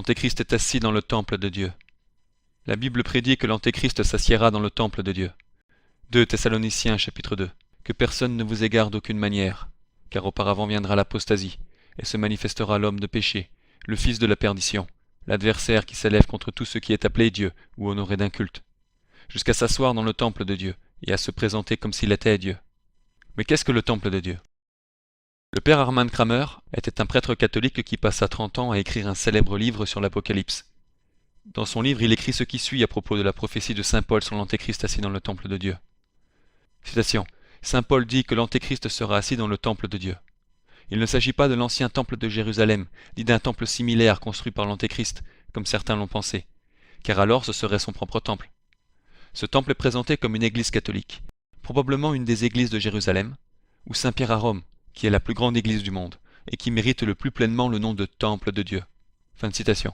l'Antéchrist est assis dans le temple de Dieu. La Bible prédit que l'Antéchrist s'assiera dans le temple de Dieu. 2 Thessaloniciens chapitre 2. Que personne ne vous égare d'aucune manière, car auparavant viendra l'apostasie, et se manifestera l'homme de péché, le fils de la perdition, l'adversaire qui s'élève contre tout ce qui est appelé Dieu ou honoré d'un culte, jusqu'à s'asseoir dans le temple de Dieu et à se présenter comme s'il était Dieu. Mais qu'est-ce que le temple de Dieu? Le père Armand Kramer était un prêtre catholique qui passa 30 ans à écrire un célèbre livre sur l'Apocalypse. Dans son livre, il écrit ce qui suit à propos de la prophétie de saint Paul sur l'Antéchrist assis dans le temple de Dieu. Citation. Saint Paul dit que l'Antéchrist sera assis dans le temple de Dieu. Il ne s'agit pas de l'ancien temple de Jérusalem, ni d'un temple similaire construit par l'Antéchrist, comme certains l'ont pensé, car alors ce serait son propre temple. Ce temple est présenté comme une église catholique, probablement une des églises de Jérusalem, ou Saint-Pierre à Rome, qui est la plus grande église du monde, et qui mérite le plus pleinement le nom de temple de Dieu. Fin de citation.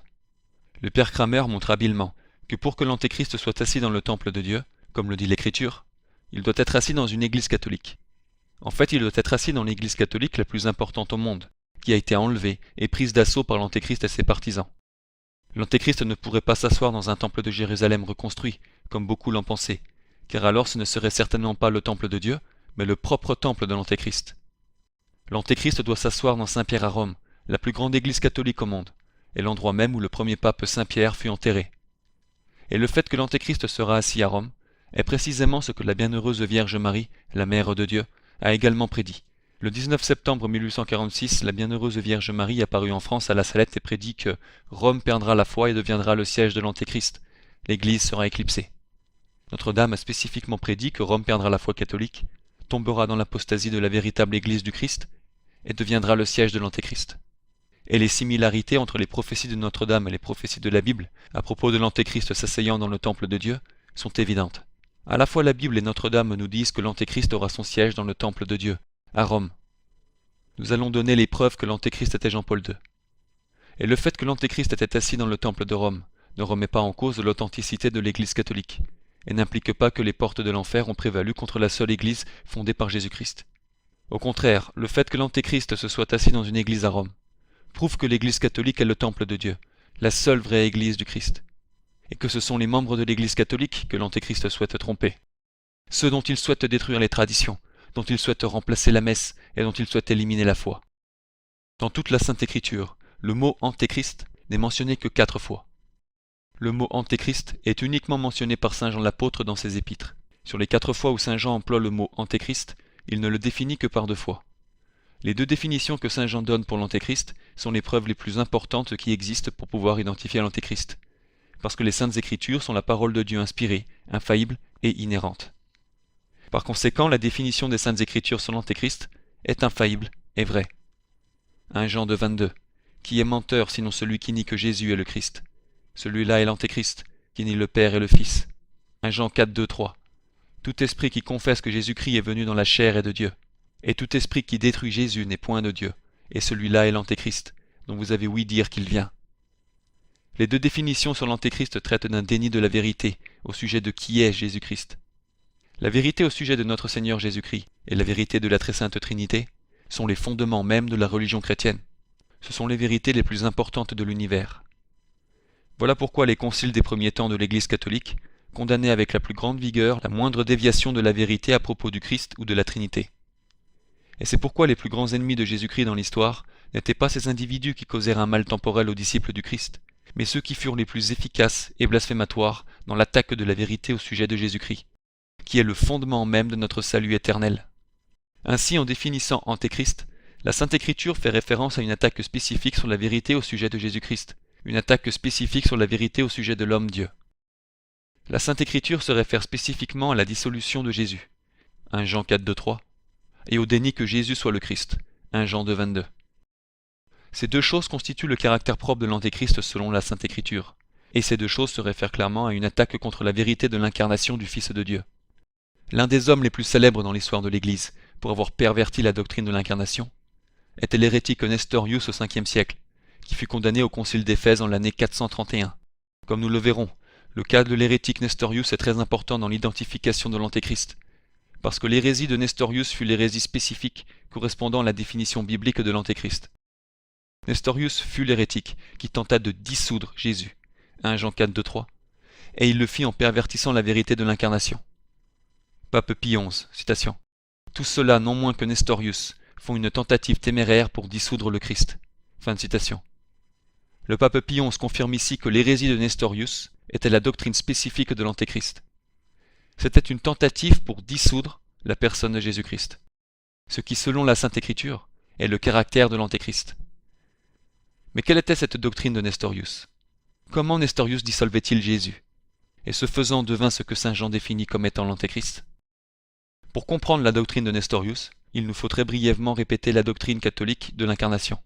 Le père Kramer montre habilement que pour que l'Antéchrist soit assis dans le temple de Dieu, comme le dit l'Écriture, il doit être assis dans une église catholique. En fait, il doit être assis dans l'église catholique la plus importante au monde, qui a été enlevée et prise d'assaut par l'Antéchrist et ses partisans. L'Antéchrist ne pourrait pas s'asseoir dans un temple de Jérusalem reconstruit, comme beaucoup l'ont pensé, car alors ce ne serait certainement pas le temple de Dieu, mais le propre temple de l'Antéchrist. L'Antéchrist doit s'asseoir dans Saint-Pierre à Rome, la plus grande église catholique au monde, et l'endroit même où le premier pape Saint-Pierre fut enterré. Et le fait que l'Antéchrist sera assis à Rome est précisément ce que la bienheureuse Vierge Marie, la Mère de Dieu, a également prédit. Le 19 septembre 1846, la bienheureuse Vierge Marie apparut en France à La Salette et prédit que Rome perdra la foi et deviendra le siège de l'Antéchrist. L'Église sera éclipsée. Notre-Dame a spécifiquement prédit que Rome perdra la foi catholique, tombera dans l'apostasie de la véritable Église du Christ et deviendra le siège de l'Antéchrist. Et les similarités entre les prophéties de Notre-Dame et les prophéties de la Bible à propos de l'Antéchrist s'asseyant dans le temple de Dieu sont évidentes. À la fois la Bible et Notre-Dame nous disent que l'Antéchrist aura son siège dans le temple de Dieu, à Rome. Nous allons donner les preuves que l'Antéchrist était Jean-Paul II. Et le fait que l'Antéchrist était assis dans le temple de Rome ne remet pas en cause l'authenticité de l'Église catholique, et n'implique pas que les portes de l'enfer ont prévalu contre la seule Église fondée par Jésus-Christ. Au contraire, le fait que l'Antéchrist se soit assis dans une église à Rome prouve que l'Église catholique est le temple de Dieu, la seule vraie Église du Christ, et que ce sont les membres de l'Église catholique que l'Antéchrist souhaite tromper, ceux dont il souhaite détruire les traditions, dont il souhaite remplacer la messe et dont il souhaite éliminer la foi. Dans toute la Sainte Écriture, le mot Antéchrist n'est mentionné que 4 fois. Le mot Antéchrist est uniquement mentionné par saint Jean l'apôtre dans ses épîtres. Sur les 4 fois où saint Jean emploie le mot Antéchrist, il ne le définit que par 2 fois. Les 2 définitions que saint Jean donne pour l'Antéchrist sont les preuves les plus importantes qui existent pour pouvoir identifier l'Antéchrist, parce que les Saintes Écritures sont la parole de Dieu inspirée, infaillible et inhérente. Par conséquent, la définition des Saintes Écritures sur l'Antéchrist est infaillible et vraie. 1 Jean 2,22. Qui est menteur sinon celui qui nie que Jésus est le Christ? Celui-là est l'Antéchrist, qui nie le Père et le Fils. 1 Jean 4,2-3. Tout esprit qui confesse que Jésus-Christ est venu dans la chair est de Dieu. Et tout esprit qui détruit Jésus n'est point de Dieu. Et celui-là est l'Antéchrist, dont vous avez ouï dire qu'il vient. Les 2 définitions sur l'Antéchrist traitent d'un déni de la vérité au sujet de qui est Jésus-Christ. La vérité au sujet de notre Seigneur Jésus-Christ et la vérité de la Très Sainte Trinité sont les fondements même de la religion chrétienne. Ce sont les vérités les plus importantes de l'univers. Voilà pourquoi les conciles des premiers temps de l'Église catholique condamnaient avec la plus grande vigueur la moindre déviation de la vérité à propos du Christ ou de la Trinité. Et c'est pourquoi les plus grands ennemis de Jésus-Christ dans l'histoire n'étaient pas ces individus qui causèrent un mal temporel aux disciples du Christ, mais ceux qui furent les plus efficaces et blasphématoires dans l'attaque de la vérité au sujet de Jésus-Christ, qui est le fondement même de notre salut éternel. Ainsi, en définissant Antéchrist, la Sainte Écriture fait référence à une attaque spécifique sur la vérité au sujet de Jésus-Christ, une attaque spécifique sur la vérité au sujet de l'homme-Dieu. La Sainte Écriture se réfère spécifiquement à la dissolution de Jésus, 1 Jean 4,2-3, et au déni que Jésus soit le Christ, 1 Jean 2,22. Ces 2 choses constituent le caractère propre de l'Antéchrist selon la Sainte Écriture, et ces 2 choses se réfèrent clairement à une attaque contre la vérité de l'incarnation du Fils de Dieu. L'un des hommes les plus célèbres dans l'histoire de l'Église pour avoir perverti la doctrine de l'incarnation était l'hérétique Nestorius au 5e siècle, qui fut condamné au concile d'Éphèse en l'année 431. Comme nous le verrons, le cas de l'hérétique Nestorius est très important dans l'identification de l'Antéchrist, parce que l'hérésie de Nestorius fut l'hérésie spécifique correspondant à la définition biblique de l'Antéchrist. Nestorius fut l'hérétique qui tenta de dissoudre Jésus, 1 Jean 4, 2, 3, et il le fit en pervertissant la vérité de l'incarnation. Pape Pie XI, citation. Tous ceux-là, non moins que Nestorius, font une tentative téméraire pour dissoudre le Christ. Fin de citation. Le pape Pie XI confirme ici que l'hérésie de Nestorius était la doctrine spécifique de l'Antéchrist. C'était une tentative pour dissoudre la personne de Jésus-Christ. Ce qui, selon la Sainte Écriture, est le caractère de l'Antéchrist. Mais quelle était cette doctrine de Nestorius? Comment Nestorius dissolvait-il Jésus, et ce faisant devint ce que saint Jean définit comme étant l'Antéchrist? Pour comprendre la doctrine de Nestorius, il nous faut très brièvement répéter la doctrine catholique de l'incarnation.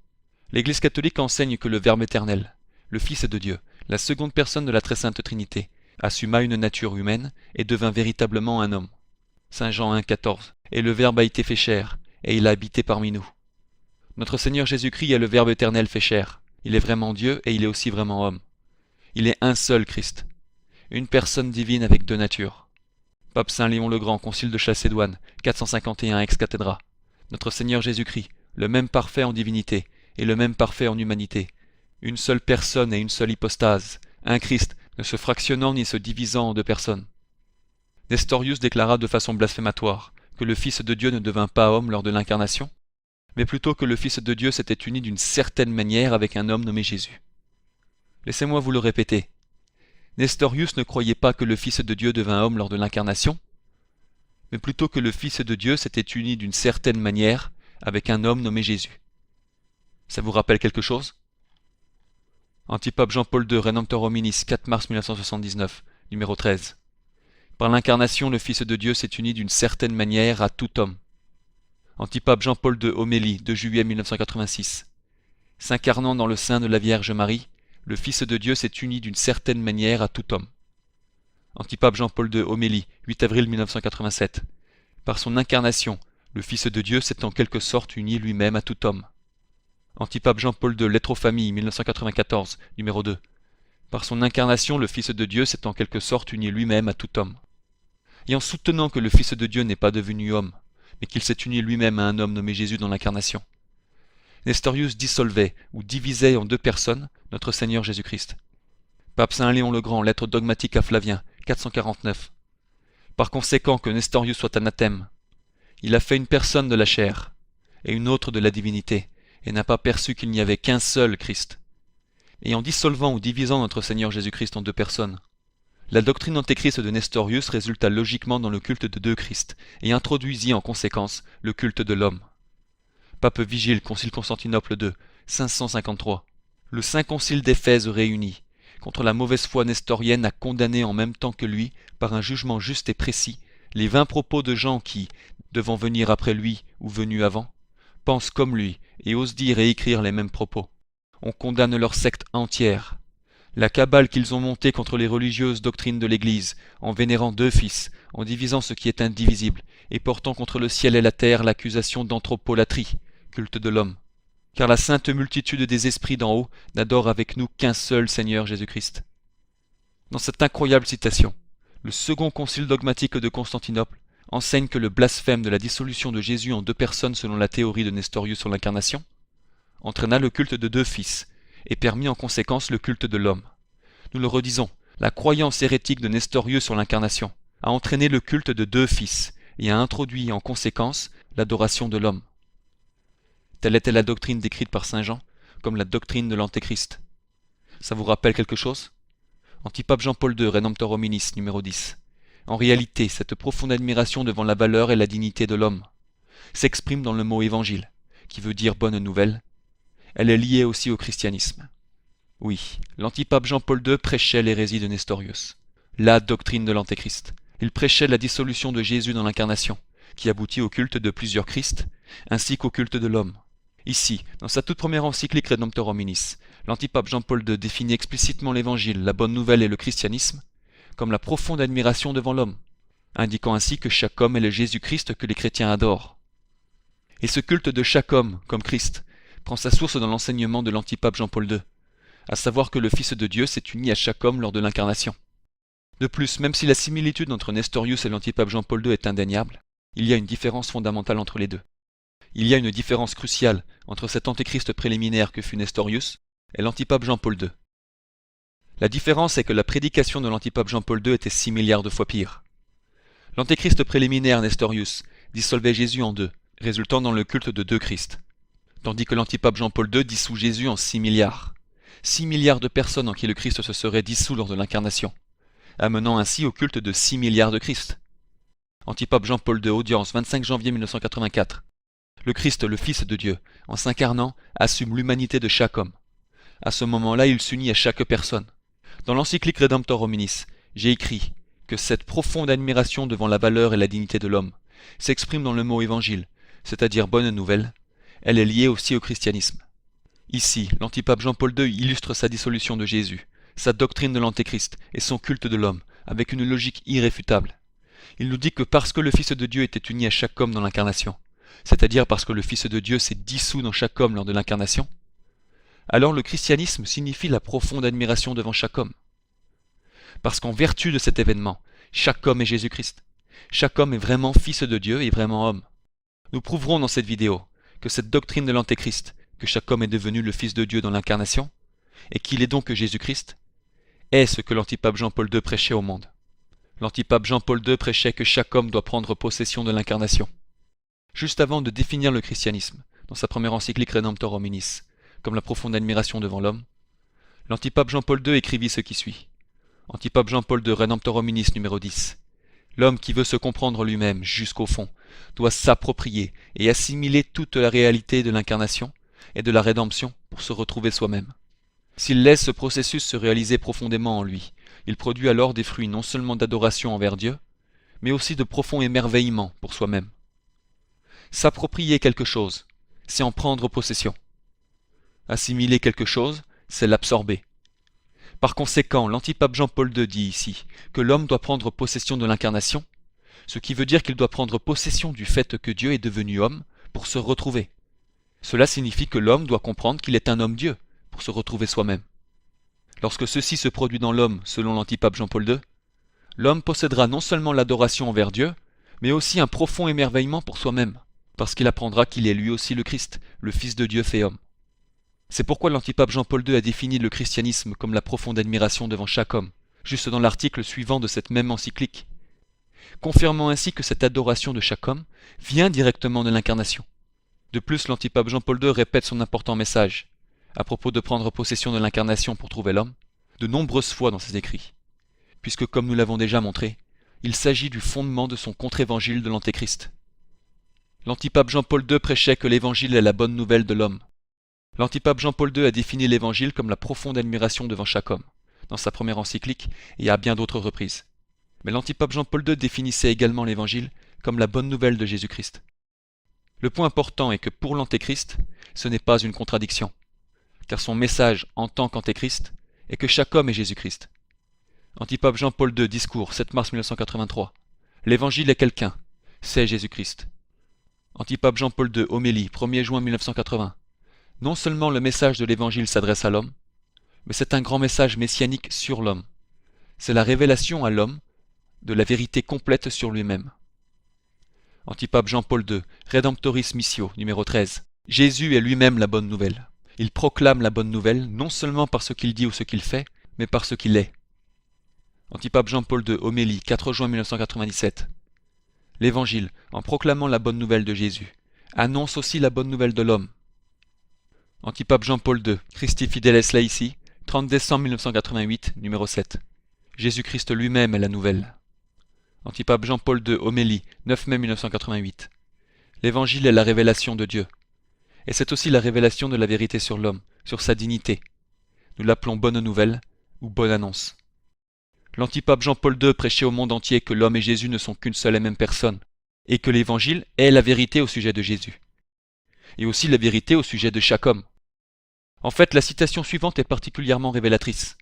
L'Église catholique enseigne que le Verbe éternel, le Fils de Dieu, la seconde personne de la très sainte Trinité, assuma une nature humaine et devint véritablement un homme. Saint Jean 1, 14. Et le Verbe a été fait chair, et il a habité parmi nous. Notre Seigneur Jésus-Christ est le Verbe éternel fait chair. Il est vraiment Dieu et il est aussi vraiment homme. Il est un seul Christ, une personne divine avec deux natures. Pape Saint Léon le Grand, Concile de Chalcédoine, 451 ex cathedra. Notre Seigneur Jésus-Christ, le même parfait en divinité et le même parfait en humanité, une seule personne et une seule hypostase, un Christ, ne se fractionnant ni se divisant en deux personnes. Nestorius déclara de façon blasphématoire que le Fils de Dieu ne devint pas homme lors de l'incarnation, mais plutôt que le Fils de Dieu s'était uni d'une certaine manière avec un homme nommé Jésus. Laissez-moi vous le répéter. Nestorius ne croyait pas que le Fils de Dieu devint homme lors de l'incarnation, mais plutôt que le Fils de Dieu s'était uni d'une certaine manière avec un homme nommé Jésus. Ça vous rappelle quelque chose? Antipape Jean-Paul II, Redemptor Hominis, 4 mars 1979, numéro 13. Par l'incarnation, le Fils de Dieu s'est uni d'une certaine manière à tout homme. Antipape Jean-Paul II, Homélie, 2 juillet 1986. S'incarnant dans le sein de la Vierge Marie, le Fils de Dieu s'est uni d'une certaine manière à tout homme. Antipape Jean-Paul II, Homélie, 8 avril 1987. Par son incarnation, le Fils de Dieu s'est en quelque sorte uni lui-même à tout homme. Antipape Jean-Paul II, Lettres aux familles, 1994, numéro 2. Par son incarnation, le Fils de Dieu s'est en quelque sorte uni lui-même à tout homme. Et en soutenant que le Fils de Dieu n'est pas devenu homme, mais qu'il s'est uni lui-même à un homme nommé Jésus dans l'incarnation, Nestorius dissolvait ou divisait en deux personnes notre Seigneur Jésus-Christ. Pape Saint Léon le Grand, lettre dogmatique à Flavien, 449. Par conséquent que Nestorius soit anathème, il a fait une personne de la chair et une autre de la divinité, et n'a pas perçu qu'il n'y avait qu'un seul Christ. Et en dissolvant ou divisant notre Seigneur Jésus-Christ en deux personnes, la doctrine antéchrist de Nestorius résulta logiquement dans le culte de deux Christ, et introduisit en conséquence le culte de l'homme. Pape Vigile, Concile Constantinople II, 553. Le Saint Concile d'Éphèse réuni, contre la mauvaise foi nestorienne, a condamné en même temps que lui, par un jugement juste et précis, les 20 propos de gens qui, devant venir après lui ou venus avant, pensent comme lui et osent dire et écrire les mêmes propos. On condamne leur secte entière. La cabale qu'ils ont montée contre les religieuses doctrines de l'Église, en vénérant deux fils, en divisant ce qui est indivisible, et portant contre le ciel et la terre l'accusation d'anthropolatrie, culte de l'homme. Car la sainte multitude des esprits d'en haut n'adore avec nous qu'un seul Seigneur Jésus-Christ. Dans cette incroyable citation, le second concile dogmatique de Constantinople enseigne que le blasphème de la dissolution de Jésus en deux personnes selon la théorie de Nestorius sur l'incarnation entraîna le culte de deux fils et permit en conséquence le culte de l'homme. Nous le redisons, la croyance hérétique de Nestorius sur l'incarnation a entraîné le culte de deux fils et a introduit en conséquence l'adoration de l'homme. Telle était la doctrine décrite par saint Jean comme la doctrine de l'Antéchrist. Ça vous rappelle quelque chose? Antipape Jean-Paul II, Redemptor Hominis, numéro 10. En réalité, cette profonde admiration devant la valeur et la dignité de l'homme s'exprime dans le mot évangile, qui veut dire bonne nouvelle. Elle est liée aussi au christianisme. Oui, l'antipape Jean-Paul II prêchait l'hérésie de Nestorius, la doctrine de l'Antéchrist. Il prêchait la dissolution de Jésus dans l'incarnation, qui aboutit au culte de plusieurs Christ, ainsi qu'au culte de l'homme. Ici, dans sa toute première encyclique Redemptor Hominis, l'antipape Jean-Paul II définit explicitement l'évangile, la bonne nouvelle et le christianisme comme la profonde admiration devant l'homme, indiquant ainsi que chaque homme est le Jésus-Christ que les chrétiens adorent. Et ce culte de chaque homme, comme Christ, prend sa source dans l'enseignement de l'antipape Jean-Paul II, à savoir que le Fils de Dieu s'est uni à chaque homme lors de l'incarnation. De plus, même si la similitude entre Nestorius et l'antipape Jean-Paul II est indéniable, il y a une différence fondamentale entre les deux. Il y a une différence cruciale entre cet antéchrist préliminaire que fut Nestorius et l'antipape Jean-Paul II. La différence est que la prédication de l'antipape Jean-Paul II était 6 milliards de fois pire. L'antéchrist préliminaire Nestorius dissolvait Jésus en deux, résultant dans le culte de deux Christ. Tandis que l'antipape Jean-Paul II dissout Jésus en 6 milliards. 6 milliards de personnes en qui le Christ se serait dissous lors de l'incarnation, amenant ainsi au culte de 6 milliards de Christ. Antipape Jean-Paul II, audience, 25 janvier 1984. Le Christ, le Fils de Dieu, en s'incarnant, assume l'humanité de chaque homme. À ce moment-là, il s'unit à chaque personne. Dans l'encyclique Redemptor Hominis, j'ai écrit que cette profonde admiration devant la valeur et la dignité de l'homme s'exprime dans le mot évangile, c'est-à-dire bonne nouvelle. Elle est liée aussi au christianisme. Ici, l'antipape Jean-Paul II illustre sa dissolution de Jésus, sa doctrine de l'antéchrist et son culte de l'homme, avec une logique irréfutable. Il nous dit que parce que le Fils de Dieu était uni à chaque homme dans l'incarnation, c'est-à-dire parce que le Fils de Dieu s'est dissous dans chaque homme lors de l'incarnation, alors le christianisme signifie la profonde admiration devant chaque homme. Parce qu'en vertu de cet événement, chaque homme est Jésus-Christ. Chaque homme est vraiment Fils de Dieu et vraiment homme. Nous prouverons dans cette vidéo que cette doctrine de l'antéchrist, que chaque homme est devenu le Fils de Dieu dans l'incarnation, et qu'il est donc Jésus-Christ, est ce que l'antipape Jean-Paul II prêchait au monde. L'antipape Jean-Paul II prêchait que chaque homme doit prendre possession de l'incarnation. Juste avant de définir le christianisme, dans sa première encyclique Redemptor Hominis, comme la profonde admiration devant l'homme, l'antipape Jean-Paul II écrivit ce qui suit. Antipape Jean-Paul II, Redemptor Hominis numéro 10. L'homme qui veut se comprendre lui-même jusqu'au fond doit s'approprier et assimiler toute la réalité de l'incarnation et de la rédemption pour se retrouver soi-même. S'il laisse ce processus se réaliser profondément en lui, il produit alors des fruits non seulement d'adoration envers Dieu, mais aussi de profond émerveillement pour soi-même. S'approprier quelque chose, c'est en prendre possession. Assimiler quelque chose, c'est l'absorber. Par conséquent, l'antipape Jean-Paul II dit ici que l'homme doit prendre possession de l'incarnation, ce qui veut dire qu'il doit prendre possession du fait que Dieu est devenu homme pour se retrouver. Cela signifie que l'homme doit comprendre qu'il est un homme-dieu pour se retrouver soi-même. Lorsque ceci se produit dans l'homme, selon l'antipape Jean-Paul II, l'homme possédera non seulement l'adoration envers Dieu, mais aussi un profond émerveillement pour soi-même, parce qu'il apprendra qu'il est lui aussi le Christ, le Fils de Dieu fait homme. C'est pourquoi l'antipape Jean-Paul II a défini le christianisme comme la profonde admiration devant chaque homme, juste dans l'article suivant de cette même encyclique, confirmant ainsi que cette adoration de chaque homme vient directement de l'incarnation. De plus, l'antipape Jean-Paul II répète son important message, à propos de prendre possession de l'incarnation pour trouver l'homme, de nombreuses fois dans ses écrits, puisque comme nous l'avons déjà montré, il s'agit du fondement de son contre-évangile de l'antéchrist. L'antipape Jean-Paul II prêchait que l'évangile est la bonne nouvelle de l'homme. L'antipape Jean-Paul II a défini l'évangile comme la profonde admiration devant chaque homme, dans sa première encyclique et à bien d'autres reprises. Mais l'antipape Jean-Paul II définissait également l'évangile comme la bonne nouvelle de Jésus-Christ. Le point important est que pour l'antéchrist, ce n'est pas une contradiction, car son message en tant qu'antéchrist est que chaque homme est Jésus-Christ. Antipape Jean-Paul II, discours, 7 mars 1983. L'évangile est quelqu'un, c'est Jésus-Christ. Antipape Jean-Paul II, homélie, 1er juin 1980. Non seulement le message de l'évangile s'adresse à l'homme, mais c'est un grand message messianique sur l'homme. C'est la révélation à l'homme de la vérité complète sur lui-même. Antipape Jean-Paul II, Redemptoris Missio, numéro 13. Jésus est lui-même la bonne nouvelle. Il proclame la bonne nouvelle non seulement par ce qu'il dit ou ce qu'il fait, mais par ce qu'il est. Antipape Jean-Paul II, homélie, 4 juin 1997. L'Évangile, en proclamant la bonne nouvelle de Jésus, annonce aussi la bonne nouvelle de l'homme. Antipape Jean-Paul II, Christi Fideles Laici, 30 décembre 1988, numéro 7. Jésus-Christ lui-même est la nouvelle. Antipape Jean-Paul II, homélie, 9 mai 1988. L'Évangile est la révélation de Dieu. Et c'est aussi la révélation de la vérité sur l'homme, sur sa dignité. Nous l'appelons bonne nouvelle ou bonne annonce. L'antipape Jean-Paul II prêchait au monde entier que l'homme et Jésus ne sont qu'une seule et même personne, et que l'Évangile est la vérité au sujet de Jésus, et aussi la vérité au sujet de chaque homme. En fait, la citation suivante est particulièrement révélatrice.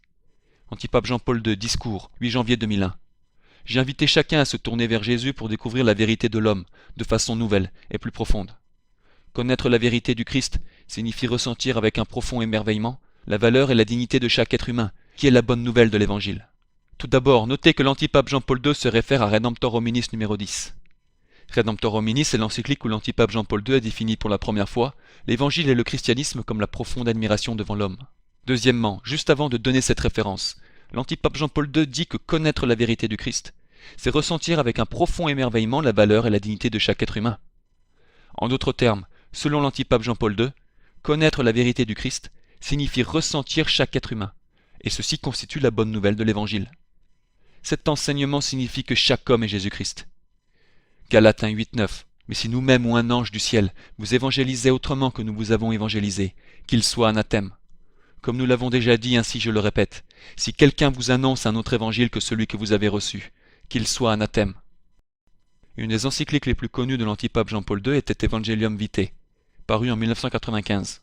Antipape Jean-Paul II, discours, 8 janvier 2001. J'ai invité chacun à se tourner vers Jésus pour découvrir la vérité de l'homme, de façon nouvelle et plus profonde. Connaître la vérité du Christ signifie ressentir avec un profond émerveillement la valeur et la dignité de chaque être humain, qui est la bonne nouvelle de l'Évangile. Tout d'abord, notez que l'antipape Jean-Paul II se réfère à Redemptor Hominis numéro 10. Redemptor Hominis est l'encyclique où l'antipape Jean-Paul II a défini pour la première fois l'évangile et le christianisme comme la profonde admiration devant l'homme. Deuxièmement, juste avant de donner cette référence, l'antipape Jean-Paul II dit que connaître la vérité du Christ, c'est ressentir avec un profond émerveillement la valeur et la dignité de chaque être humain. En d'autres termes, selon l'antipape Jean-Paul II, connaître la vérité du Christ signifie ressentir chaque être humain, et ceci constitue la bonne nouvelle de l'Évangile. Cet enseignement signifie que chaque homme est Jésus-Christ. Galates 1:8-9. Mais si nous-mêmes ou un ange du ciel vous évangélisait autrement que nous vous avons évangélisé, qu'il soit anathème. Comme nous l'avons déjà dit, ainsi je le répète, si quelqu'un vous annonce un autre évangile que celui que vous avez reçu, qu'il soit anathème. Une des encycliques les plus connues de l'antipape Jean-Paul II était Evangelium Vitae, paru en 1995.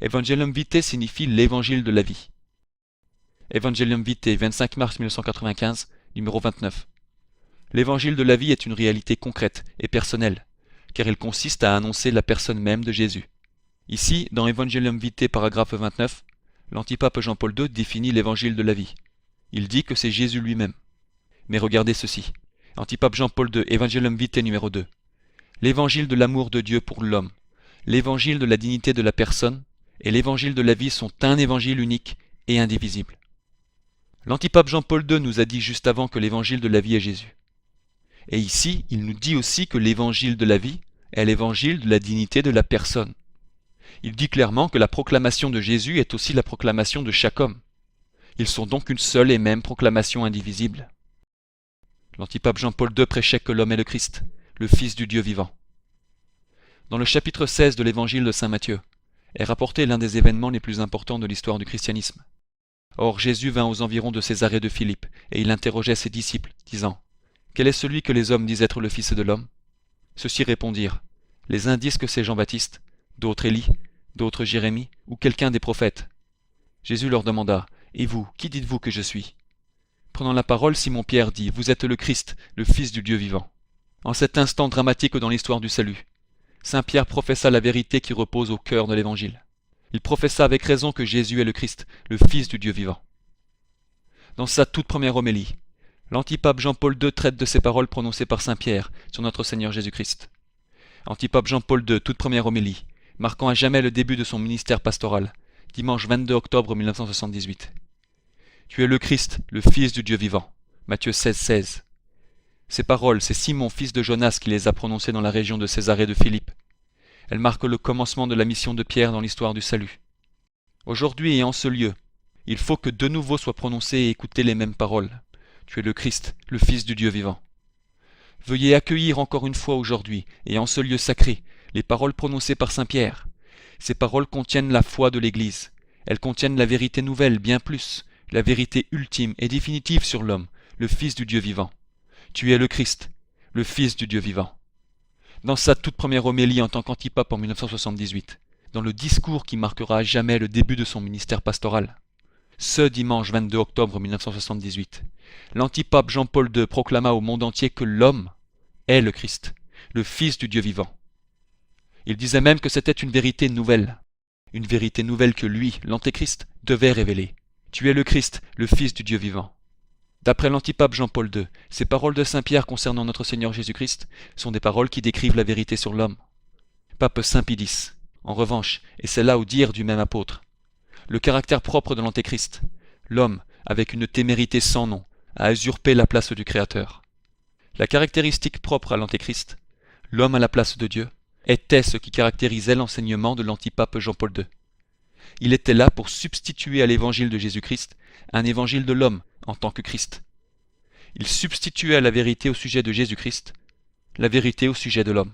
Evangelium Vitae signifie l'évangile de la vie. Evangelium Vitae, 25 mars 1995, numéro 29. L'évangile de la vie est une réalité concrète et personnelle, car il consiste à annoncer la personne même de Jésus. Ici, dans Evangelium Vitae, paragraphe 29, l'antipape Jean-Paul II définit l'évangile de la vie. Il dit que c'est Jésus lui-même. Mais regardez ceci. Antipape Jean-Paul II, Evangelium Vitae numéro 2. L'évangile de l'amour de Dieu pour l'homme, l'évangile de la dignité de la personne et l'évangile de la vie sont un évangile unique et indivisible. L'antipape Jean-Paul II nous a dit juste avant que l'évangile de la vie est Jésus. Et ici, il nous dit aussi que l'évangile de la vie est l'évangile de la dignité de la personne. Il dit clairement que la proclamation de Jésus est aussi la proclamation de chaque homme. Ils sont donc une seule et même proclamation indivisible. L'antipape Jean-Paul II prêchait que l'homme est le Christ, le Fils du Dieu vivant. Dans le chapitre 16 de l'évangile de saint Matthieu, est rapporté l'un des événements les plus importants de l'histoire du christianisme. Or Jésus vint aux environs de Césarée de Philippe, et il interrogeait ses disciples, disant « Quel est celui que les hommes disent être le Fils de l'homme » Ceux-ci répondirent « Les uns disent que c'est Jean-Baptiste, d'autres Élie, d'autres Jérémie, ou quelqu'un des prophètes. » Jésus leur demanda « Et vous, qui dites-vous que je suis » Prenant la parole, Simon-Pierre dit « Vous êtes le Christ, le Fils du Dieu vivant. » En cet instant dramatique dans l'histoire du salut, Saint Pierre professa la vérité qui repose au cœur de l'Évangile. Il professa avec raison que Jésus est le Christ, le Fils du Dieu vivant. Dans sa toute première homélie, l'antipape Jean-Paul II traite de ces paroles prononcées par Saint Pierre sur notre Seigneur Jésus-Christ. Antipape Jean-Paul II, toute première homélie, marquant à jamais le début de son ministère pastoral, dimanche 22 octobre 1978. Tu es le Christ, le Fils du Dieu vivant. Matthieu 16:16. Ces paroles, c'est Simon, fils de Jonas, qui les a prononcées dans la région de Césarée de Philippe. Elles marquent le commencement de la mission de Pierre dans l'histoire du salut. Aujourd'hui et en ce lieu, il faut que de nouveau soient prononcées et écoutées les mêmes paroles. Tu es le Christ, le Fils du Dieu vivant. Veuillez accueillir encore une fois aujourd'hui, et en ce lieu sacré, les paroles prononcées par Saint Pierre. Ces paroles contiennent la foi de l'Église. Elles contiennent la vérité nouvelle, bien plus, la vérité ultime et définitive sur l'homme, le Fils du Dieu vivant. Tu es le Christ, le Fils du Dieu vivant. Dans sa toute première homélie en tant qu'antipape en 1978, dans le discours qui marquera à jamais le début de son ministère pastoral, ce dimanche 22 octobre 1978, l'antipape Jean-Paul II proclama au monde entier que l'homme est le Christ, le Fils du Dieu vivant. Il disait même que c'était une vérité nouvelle que lui, l'Antéchrist, devait révéler. Tu es le Christ, le Fils du Dieu vivant. D'après l'antipape Jean-Paul II, ces paroles de Saint Pierre concernant notre Seigneur Jésus-Christ sont des paroles qui décrivent la vérité sur l'homme. Pape Saint Pie X, en revanche, et c'est là où dire du même apôtre, le caractère propre de l'Antéchrist, l'homme, avec une témérité sans nom, a usurpé la place du Créateur. La caractéristique propre à l'Antéchrist, l'homme à la place de Dieu, était ce qui caractérisait l'enseignement de l'antipape Jean-Paul II. Il était là pour substituer à l'évangile de Jésus-Christ un évangile de l'homme en tant que Christ. Il substituait à la vérité au sujet de Jésus-Christ la vérité au sujet de l'homme.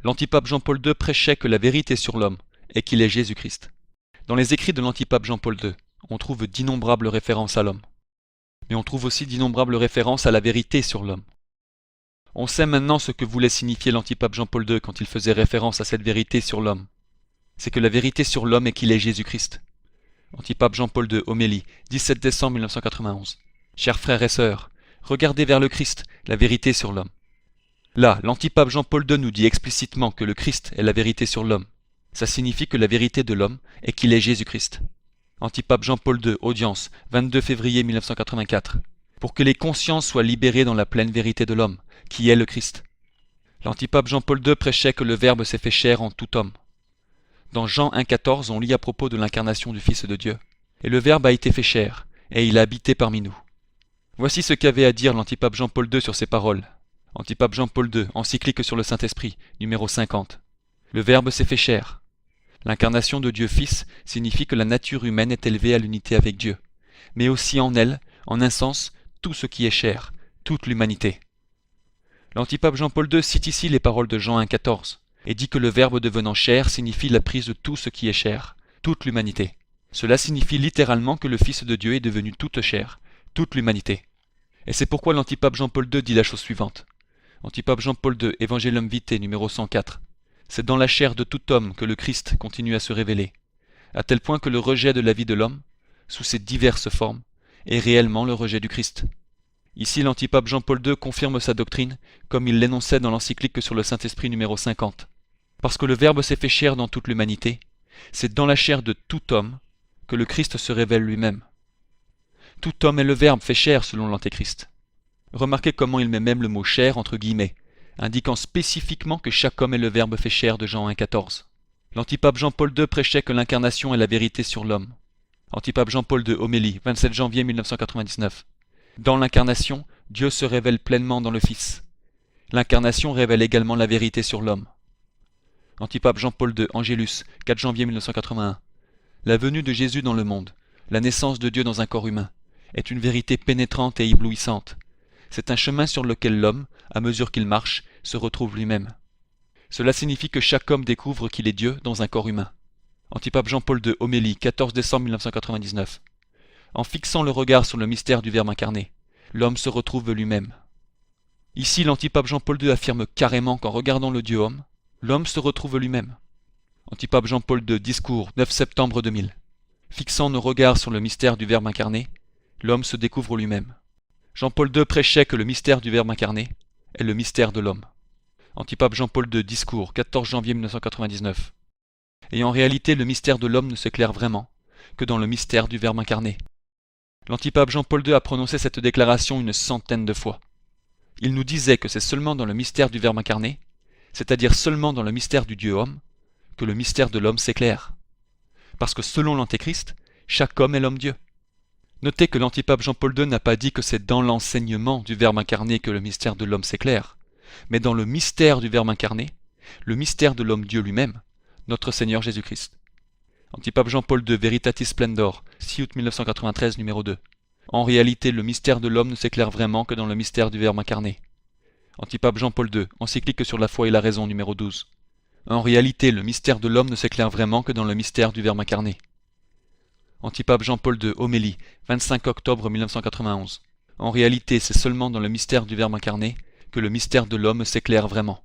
L'antipape Jean-Paul II prêchait que la vérité sur l'homme est qu'il est Jésus-Christ. Dans les écrits de l'antipape Jean-Paul II, on trouve d'innombrables références à l'homme. Mais on trouve aussi d'innombrables références à la vérité sur l'homme. On sait maintenant ce que voulait signifier l'antipape Jean-Paul II quand il faisait référence à cette vérité sur l'homme. C'est que la vérité sur l'homme est qu'il est Jésus-Christ. Antipape Jean-Paul II, homélie, 17 décembre 1991. Chers frères et sœurs, regardez vers le Christ, la vérité sur l'homme. Là, l'antipape Jean-Paul II nous dit explicitement que le Christ est la vérité sur l'homme. Ça signifie que la vérité de l'homme est qu'il est Jésus-Christ. Antipape Jean-Paul II, audience, 22 février 1984. Pour que les consciences soient libérées dans la pleine vérité de l'homme, qui est le Christ. L'antipape Jean-Paul II prêchait que le Verbe s'est fait chair en tout homme. Dans Jean 1,14, on lit à propos de l'incarnation du Fils de Dieu. Et le Verbe a été fait chair, et il a habité parmi nous. Voici ce qu'avait à dire l'antipape Jean-Paul II sur ces paroles. Antipape Jean-Paul II, encyclique sur le Saint-Esprit, numéro 50. Le Verbe s'est fait chair. L'incarnation de Dieu Fils signifie que la nature humaine est élevée à l'unité avec Dieu, mais aussi en elle, en un sens, tout ce qui est chair, toute l'humanité. L'antipape Jean-Paul II cite ici les paroles de Jean 1,14 et dit que le Verbe devenant chair signifie la prise de tout ce qui est chair, toute l'humanité. Cela signifie littéralement que le Fils de Dieu est devenu toute chair, toute l'humanité. Et c'est pourquoi l'antipape Jean-Paul II dit la chose suivante. Antipape Jean-Paul II, Evangelium Vitae, numéro 104. C'est dans la chair de tout homme que le Christ continue à se révéler, à tel point que le rejet de la vie de l'homme, sous ses diverses formes, est réellement le rejet du Christ. Ici, l'antipape Jean-Paul II confirme sa doctrine, comme il l'énonçait dans l'encyclique sur le Saint-Esprit numéro 50. Parce que le Verbe s'est fait chair dans toute l'humanité, c'est dans la chair de tout homme que le Christ se révèle lui-même. Tout homme est le Verbe fait chair selon l'Antéchrist. Remarquez comment il met même le mot chair entre guillemets, indiquant spécifiquement que chaque homme est le Verbe fait chair de Jean 1,14. L'antipape Jean-Paul II prêchait que l'incarnation est la vérité sur l'homme. Antipape Jean-Paul II, homélie, 27 janvier 1999. Dans l'incarnation, Dieu se révèle pleinement dans le Fils. L'incarnation révèle également la vérité sur l'homme. Antipape Jean-Paul II, Angélus, 4 janvier 1981. La venue de Jésus dans le monde, la naissance de Dieu dans un corps humain, est une vérité pénétrante et éblouissante. C'est un chemin sur lequel l'homme, à mesure qu'il marche, se retrouve lui-même. Cela signifie que chaque homme découvre qu'il est Dieu dans un corps humain. Antipape Jean-Paul II, homélie, 14 décembre 1999. En fixant le regard sur le mystère du Verbe incarné, l'homme se retrouve lui-même. Ici, l'antipape Jean-Paul II affirme carrément qu'en regardant le Dieu homme, l'homme se retrouve lui-même. Antipape Jean-Paul II, discours, 9 septembre 2000. Fixant nos regards sur le mystère du Verbe incarné, l'homme se découvre lui-même. Jean-Paul II prêchait que le mystère du Verbe incarné est le mystère de l'homme. Antipape Jean-Paul II, discours, 14 janvier 1999. Et en réalité, le mystère de l'homme ne s'éclaire vraiment que dans le mystère du Verbe incarné. L'antipape Jean-Paul II a prononcé cette déclaration une centaine de fois. Il nous disait que c'est seulement dans le mystère du Verbe incarné, c'est-à-dire seulement dans le mystère du Dieu-homme, que le mystère de l'homme s'éclaire. Parce que selon l'Antéchrist, chaque homme est l'homme-dieu. Notez que l'antipape Jean-Paul II n'a pas dit que c'est dans l'enseignement du Verbe incarné que le mystère de l'homme s'éclaire, mais dans le mystère du Verbe incarné, le mystère de l'homme-dieu lui-même, notre Seigneur Jésus-Christ. Antipape Jean-Paul II, Veritatis Splendor, 6 août 1993, numéro 2. En réalité, le mystère de l'homme ne s'éclaire vraiment que dans le mystère du Verbe incarné. Antipape Jean-Paul II, encyclique sur la foi et la raison, numéro 12. En réalité, le mystère de l'homme ne s'éclaire vraiment que dans le mystère du Verbe incarné. Antipape Jean-Paul II, homélie, 25 octobre 1991. En réalité, c'est seulement dans le mystère du Verbe incarné que le mystère de l'homme s'éclaire vraiment.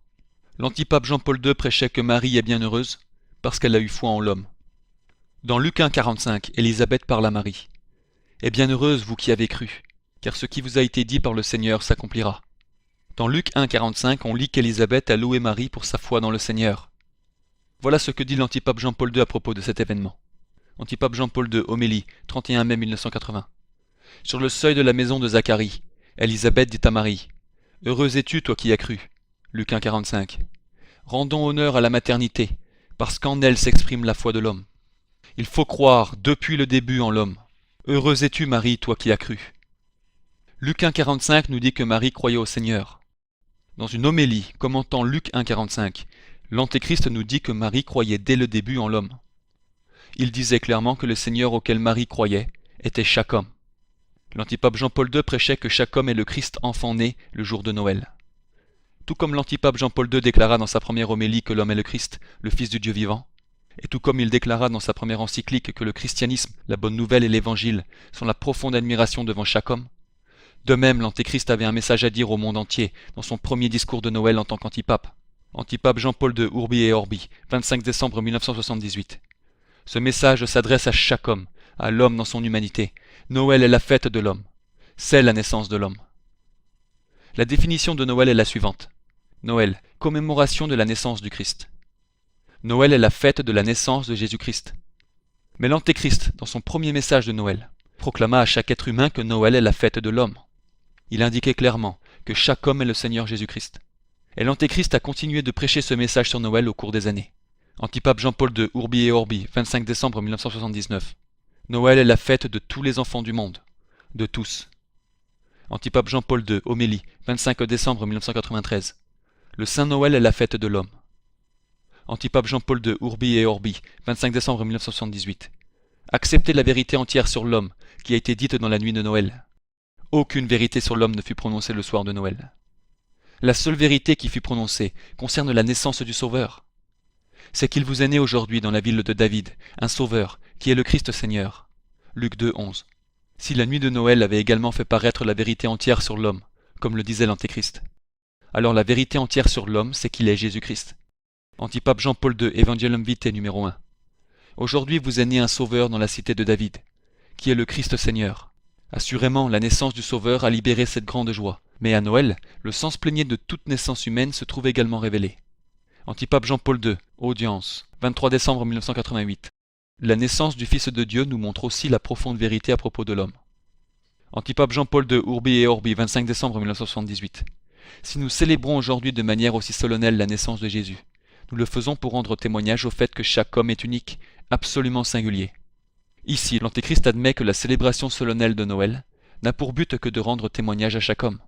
L'antipape Jean-Paul II prêchait que Marie est bienheureuse parce qu'elle a eu foi en l'homme. Dans Luc 1,45, Élisabeth parle à Marie. « Et bienheureuse vous qui avez cru, car ce qui vous a été dit par le Seigneur s'accomplira. » Dans Luc 1,45, on lit qu'Élisabeth a loué Marie pour sa foi dans le Seigneur. Voilà ce que dit l'antipape Jean-Paul II à propos de cet événement. Antipape Jean-Paul II, homélie, 31 mai 1980. Sur le seuil de la maison de Zacharie, Élisabeth dit à Marie, « Heureuse es-tu, toi qui as cru. » Luc 1,45. Rendons honneur à la maternité, parce qu'en elle s'exprime la foi de l'homme. Il faut croire depuis le début en l'homme. Heureuse es-tu, Marie, toi qui as cru. Luc 1,45 nous dit que Marie croyait au Seigneur. Dans une homélie commentant Luc 1,45, l'Antéchrist nous dit que Marie croyait dès le début en l'homme. Il disait clairement que le Seigneur auquel Marie croyait était chaque homme. L'antipape Jean-Paul II prêchait que chaque homme est le Christ enfant né le jour de Noël. Tout comme l'antipape Jean-Paul II déclara dans sa première homélie que l'homme est le Christ, le Fils du Dieu vivant, et tout comme il déclara dans sa première encyclique que le christianisme, la bonne nouvelle et l'évangile sont la profonde admiration devant chaque homme, de même l'Antéchrist avait un message à dire au monde entier dans son premier discours de Noël en tant qu'antipape. Antipape Jean-Paul II, Urbi et Orbi, 25 décembre 1978. Ce message s'adresse à chaque homme, à l'homme dans son humanité. Noël est la fête de l'homme. C'est la naissance de l'homme. La définition de Noël est la suivante. Noël, commémoration de la naissance du Christ. Noël est la fête de la naissance de Jésus-Christ. Mais l'Antéchrist, dans son premier message de Noël, proclama à chaque être humain que Noël est la fête de l'homme. Il indiquait clairement que chaque homme est le Seigneur Jésus-Christ. Et l'Antéchrist a continué de prêcher ce message sur Noël au cours des années. Antipape Jean-Paul II, Urbi et Orbi, 25 décembre 1979. Noël est la fête de tous les enfants du monde. De tous. Antipape Jean-Paul II, Homélie, 25 décembre 1993. Le Saint Noël est la fête de l'homme. Antipape Jean-Paul II, Urbi et Orbi, 25 décembre 1978. Acceptez la vérité entière sur l'homme, qui a été dite dans la nuit de Noël. Aucune vérité sur l'homme ne fut prononcée le soir de Noël. La seule vérité qui fut prononcée concerne la naissance du Sauveur. C'est qu'il vous est né aujourd'hui dans la ville de David, un Sauveur, qui est le Christ Seigneur. Luc 2, 11. Si la nuit de Noël avait également fait paraître la vérité entière sur l'homme, comme le disait l'Antéchrist, alors la vérité entière sur l'homme, c'est qu'il est Jésus-Christ. Antipape Jean-Paul II, Evangelium Vitae numéro 1. Aujourd'hui vous est né un Sauveur dans la cité de David, qui est le Christ Seigneur. Assurément, la naissance du Sauveur a libéré cette grande joie. Mais à Noël, le sens plénier de toute naissance humaine se trouve également révélé. Antipape Jean-Paul II, Audience, 23 décembre 1988. La naissance du Fils de Dieu nous montre aussi la profonde vérité à propos de l'homme. Antipape Jean-Paul II, Urbi et Orbi, 25 décembre 1978. Si nous célébrons aujourd'hui de manière aussi solennelle la naissance de Jésus, nous le faisons pour rendre témoignage au fait que chaque homme est unique, absolument singulier. Ici, l'Antéchrist admet que la célébration solennelle de Noël n'a pour but que de rendre témoignage à chaque homme.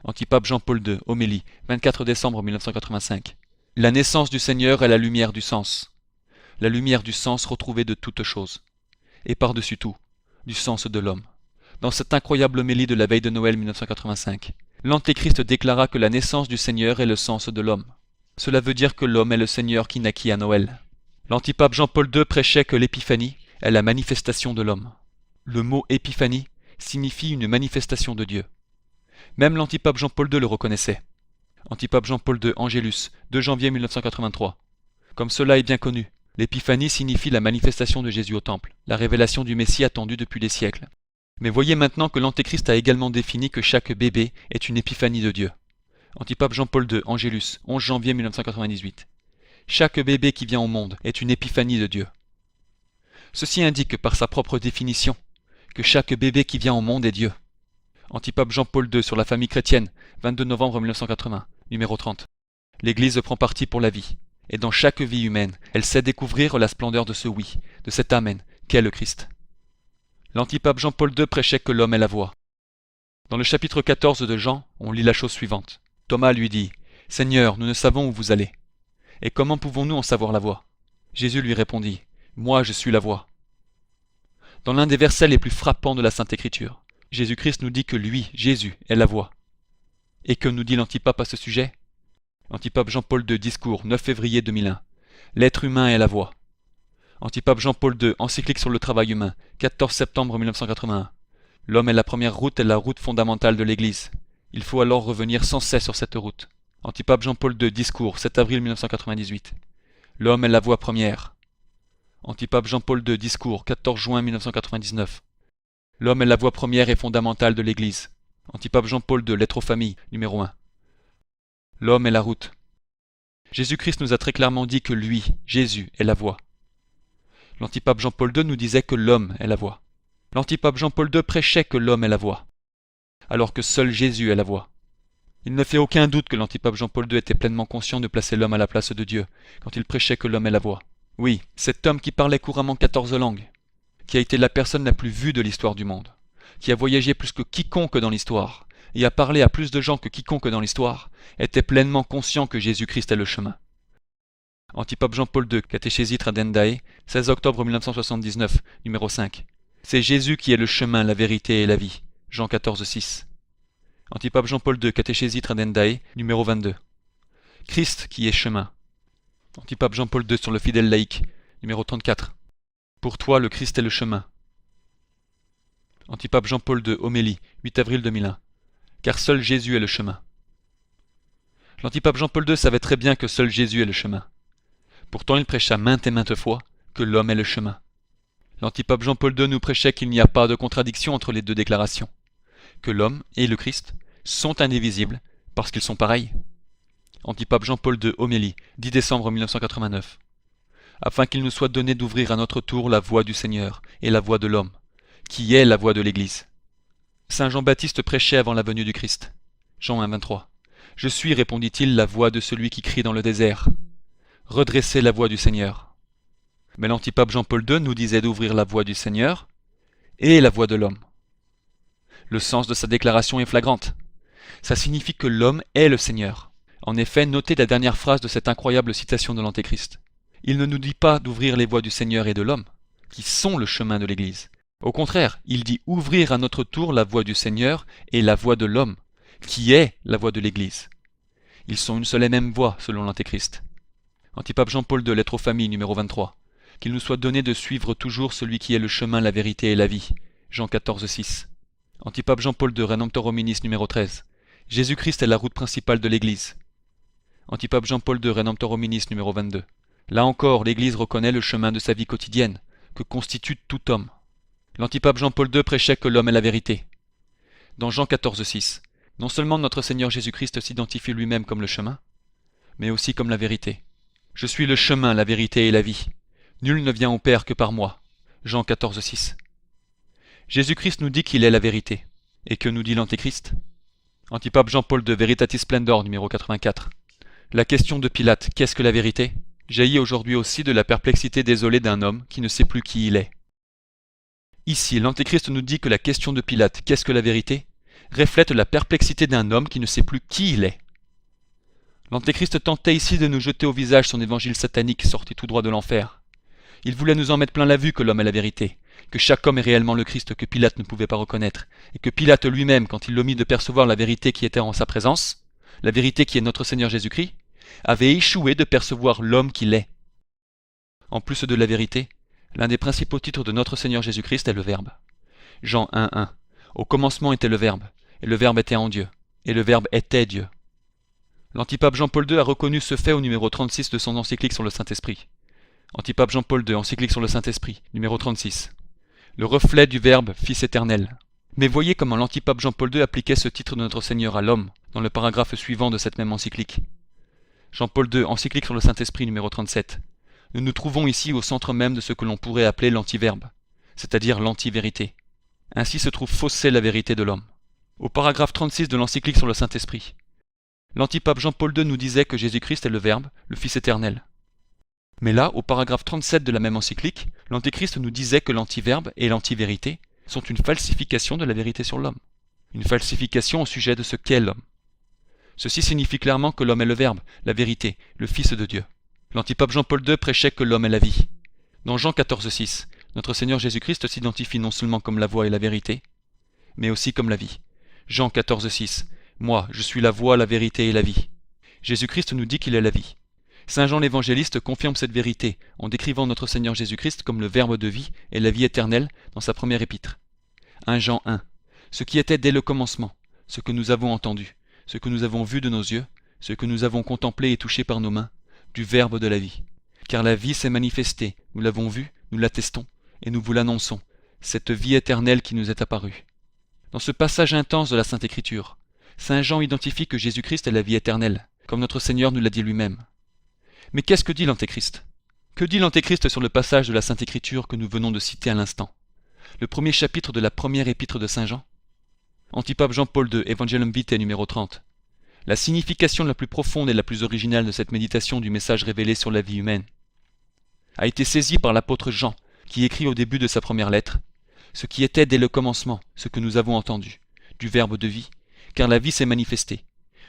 Antipape Jean-Paul II, Homélie, 24 décembre 1985. La naissance du Seigneur est la lumière du sens. La lumière du sens retrouvée de toutes choses. Et par-dessus tout, du sens de l'homme. Dans cette incroyable homélie de la veille de Noël 1985, l'Antéchrist déclara que la naissance du Seigneur est le sens de l'homme. Cela veut dire que l'homme est le Seigneur qui naquit à Noël. L'Antipape Jean-Paul II prêchait que l'épiphanie est la manifestation de l'homme. Le mot épiphanie signifie une manifestation de Dieu. Même l'Antipape Jean-Paul II le reconnaissait. Antipape Jean-Paul II, Angélus, 2 janvier 1983. Comme cela est bien connu, l'épiphanie signifie la manifestation de Jésus au temple, la révélation du Messie attendue depuis des siècles. Mais voyez maintenant que l'Antéchrist a également défini que chaque bébé est une épiphanie de Dieu. Antipape Jean-Paul II, Angélus, 11 janvier 1998. Chaque bébé qui vient au monde est une épiphanie de Dieu. Ceci indique par sa propre définition que chaque bébé qui vient au monde est Dieu. Antipape Jean-Paul II sur la famille chrétienne, 22 novembre 1980, numéro 30. L'Église prend parti pour la vie, et dans chaque vie humaine, elle sait découvrir la splendeur de ce oui, de cet Amen, qu'est le Christ. L'Antipape Jean-Paul II prêchait que l'homme est la voie. Dans le chapitre 14 de Jean, on lit la chose suivante. Thomas lui dit, « Seigneur, nous ne savons où vous allez. Et comment pouvons-nous en savoir la voie ?» Jésus lui répondit, « Moi je suis la voie. » Dans l'un des versets les plus frappants de la Sainte Écriture, Jésus-Christ nous dit que lui, Jésus, est la voie. Et que nous dit l'Antipape à ce sujet? Antipape Jean-Paul II, discours, 9 février 2001. L'être humain est la voie. Antipape Jean-Paul II, encyclique sur le travail humain, 14 septembre 1981. L'homme est la première route et la route fondamentale de l'Église. Il faut alors revenir sans cesse sur cette route. Antipape Jean-Paul II, discours, 7 avril 1998. L'homme est la voie première. Antipape Jean-Paul II, discours, 14 juin 1999. L'homme est la voie première et fondamentale de l'Église. Antipape Jean-Paul II, lettre aux familles, numéro 1. L'homme est la route. Jésus-Christ nous a très clairement dit que lui, Jésus, est la voie. L'Antipape Jean-Paul II nous disait que l'homme est la voie. L'Antipape Jean-Paul II prêchait que l'homme est la voie, alors que seul Jésus est la voie. Il ne fait aucun doute que l'Antipape Jean-Paul II était pleinement conscient de placer l'homme à la place de Dieu, quand il prêchait que l'homme est la voie. Oui, cet homme qui parlait couramment 14 langues, qui a été la personne la plus vue de l'histoire du monde, qui a voyagé plus que quiconque dans l'histoire, et a parlé à plus de gens que quiconque dans l'histoire, était pleinement conscient que Jésus-Christ est le chemin. Antipape Jean-Paul II, catéchésie Tradendae, 16 octobre 1979, numéro 5. C'est Jésus qui est le chemin, la vérité et la vie. Jean 14, 6. Antipape Jean-Paul II, catéchésie Tradendae, numéro 22. Christ qui est chemin. Antipape Jean-Paul II sur le fidèle laïque, numéro 34. Pour toi, le Christ est le chemin. Antipape Jean-Paul II, homélie, 8 avril 2001. Car seul Jésus est le chemin. L'Antipape Jean-Paul II savait très bien que seul Jésus est le chemin. Pourtant il prêcha maintes et maintes fois que l'homme est le chemin. L'Antipape Jean-Paul II nous prêchait qu'il n'y a pas de contradiction entre les deux déclarations, que l'homme et le Christ sont indivisibles parce qu'ils sont pareils. Antipape Jean-Paul II, homélie, 10 décembre 1989. Afin qu'il nous soit donné d'ouvrir à notre tour la voie du Seigneur et la voie de l'homme, qui est la voie de l'Église. Saint Jean-Baptiste prêchait avant la venue du Christ. Jean 1, 23. Je suis, répondit-il, la voix de celui qui crie dans le désert. Redressez la voix du Seigneur. Mais l'antipape Jean-Paul II nous disait d'ouvrir la voix du Seigneur et la voix de l'homme. Le sens de sa déclaration est flagrante. Ça signifie que l'homme est le Seigneur. En effet, notez la dernière phrase de cette incroyable citation de l'Antéchrist. Il ne nous dit pas d'ouvrir les voies du Seigneur et de l'homme, qui sont le chemin de l'Église. Au contraire, il dit ouvrir à notre tour la voie du Seigneur et la voie de l'homme, qui est la voie de l'Église. Ils sont une seule et même voie, selon l'Antéchrist. Antipape Jean-Paul II, lettre aux familles, numéro 23. Qu'il nous soit donné de suivre toujours celui qui est le chemin, la vérité et la vie. Jean 14, 6. Antipape Jean-Paul II, Redemptor Hominis, numéro 13. Jésus-Christ est la route principale de l'Église. Antipape Jean-Paul II, Redemptor Hominis, numéro 22. Là encore, l'Église reconnaît le chemin de sa vie quotidienne, que constitue tout homme. L'antipape Jean-Paul II prêchait que l'homme est la vérité. Dans Jean 14, 6, non seulement notre Seigneur Jésus-Christ s'identifie lui-même comme le chemin, mais aussi comme la vérité. Je suis le chemin, la vérité et la vie. Nul ne vient au Père que par moi. Jean 14, 6. Jésus-Christ nous dit qu'il est la vérité. Et que nous dit l'Antéchrist? Antipape Jean-Paul II, Veritatis Splendor, numéro 84. La question de Pilate, qu'est-ce que la vérité? Jaillit aujourd'hui aussi de la perplexité désolée d'un homme qui ne sait plus qui il est. Ici, l'Antéchrist nous dit que la question de Pilate, qu'est-ce que la vérité, reflète la perplexité d'un homme qui ne sait plus qui il est. L'Antéchrist tentait ici de nous jeter au visage son évangile satanique sorti tout droit de l'enfer. Il voulait nous en mettre plein la vue que l'homme est la vérité, que chaque homme est réellement le Christ que Pilate ne pouvait pas reconnaître, et que Pilate lui-même, quand il l'omit de percevoir la vérité qui était en sa présence, la vérité qui est notre Seigneur Jésus-Christ, avait échoué de percevoir l'homme qu'il est. En plus de la vérité, l'un des principaux titres de notre Seigneur Jésus-Christ est le Verbe. Jean 1, 1. Au commencement était le Verbe, et le Verbe était en Dieu, et le Verbe était Dieu. L'antipape Jean-Paul II a reconnu ce fait au numéro 36 de son encyclique sur le Saint-Esprit. Antipape Jean-Paul II, encyclique sur le Saint-Esprit, numéro 36. Le reflet du Verbe, Fils éternel. Mais voyez comment l'antipape Jean-Paul II appliquait ce titre de notre Seigneur à l'homme, dans le paragraphe suivant de cette même encyclique. Jean-Paul II, encyclique sur le Saint-Esprit, numéro 37. Nous nous trouvons ici au centre même de ce que l'on pourrait appeler l'antiverbe, c'est-à-dire l'anti-vérité. Ainsi se trouve faussée la vérité de l'homme. Au paragraphe 36 de l'encyclique sur le Saint-Esprit, l'antipape Jean-Paul II nous disait que Jésus-Christ est le Verbe, le Fils éternel. Mais là, au paragraphe 37 de la même encyclique, l'Antéchrist nous disait que l'antiverbe et l'anti-vérité sont une falsification de la vérité sur l'homme. Une falsification au sujet de ce qu'est l'homme. Ceci signifie clairement que l'homme est le Verbe, la vérité, le Fils de Dieu. L'antipape Jean-Paul II prêchait que l'homme est la vie. Dans Jean 14, 6, notre Seigneur Jésus-Christ s'identifie non seulement comme la voie et la vérité, mais aussi comme la vie. Jean 14, 6. Moi, je suis la voie, la vérité et la vie. Jésus-Christ nous dit qu'il est la vie. Saint Jean l'évangéliste confirme cette vérité en décrivant notre Seigneur Jésus-Christ comme le Verbe de vie et la vie éternelle dans sa première épître. 1 Jean 1. Ce qui était dès le commencement, ce que nous avons entendu, ce que nous avons vu de nos yeux, ce que nous avons contemplé et touché par nos mains, du Verbe de la vie. Car la vie s'est manifestée, nous l'avons vue, nous l'attestons, et nous vous l'annonçons, cette vie éternelle qui nous est apparue. Dans ce passage intense de la Sainte Écriture, Saint Jean identifie que Jésus-Christ est la vie éternelle, comme notre Seigneur nous l'a dit lui-même. Mais qu'est-ce que dit l'Antéchrist? Que dit l'Antéchrist sur le passage de la Sainte Écriture que nous venons de citer à l'instant? Le premier chapitre de la première épître de Saint Jean. Antipape Jean-Paul II, Evangelium Vitae numéro 30. La signification la plus profonde et la plus originale de cette méditation du message révélé sur la vie humaine a été saisie par l'apôtre Jean, qui écrit au début de sa première lettre « Ce qui était dès le commencement, ce que nous avons entendu, du Verbe de vie, car la vie s'est manifestée.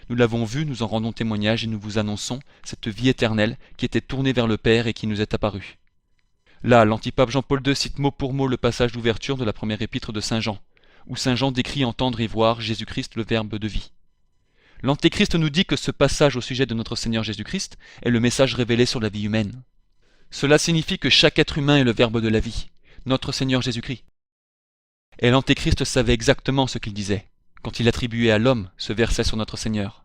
Nous l'avons vue, nous en rendons témoignage et nous vous annonçons cette vie éternelle qui était tournée vers le Père et qui nous est apparue. » Là, l'antipape Jean-Paul II cite mot pour mot le passage d'ouverture de la première épître de Saint Jean, où Saint Jean décrit entendre et voir Jésus-Christ le Verbe de vie. L'Antéchrist nous dit que ce passage au sujet de notre Seigneur Jésus-Christ est le message révélé sur la vie humaine. Cela signifie que chaque être humain est le Verbe de la vie, notre Seigneur Jésus-Christ. Et l'Antéchrist savait exactement ce qu'il disait, quand il attribuait à l'homme ce verset sur notre Seigneur.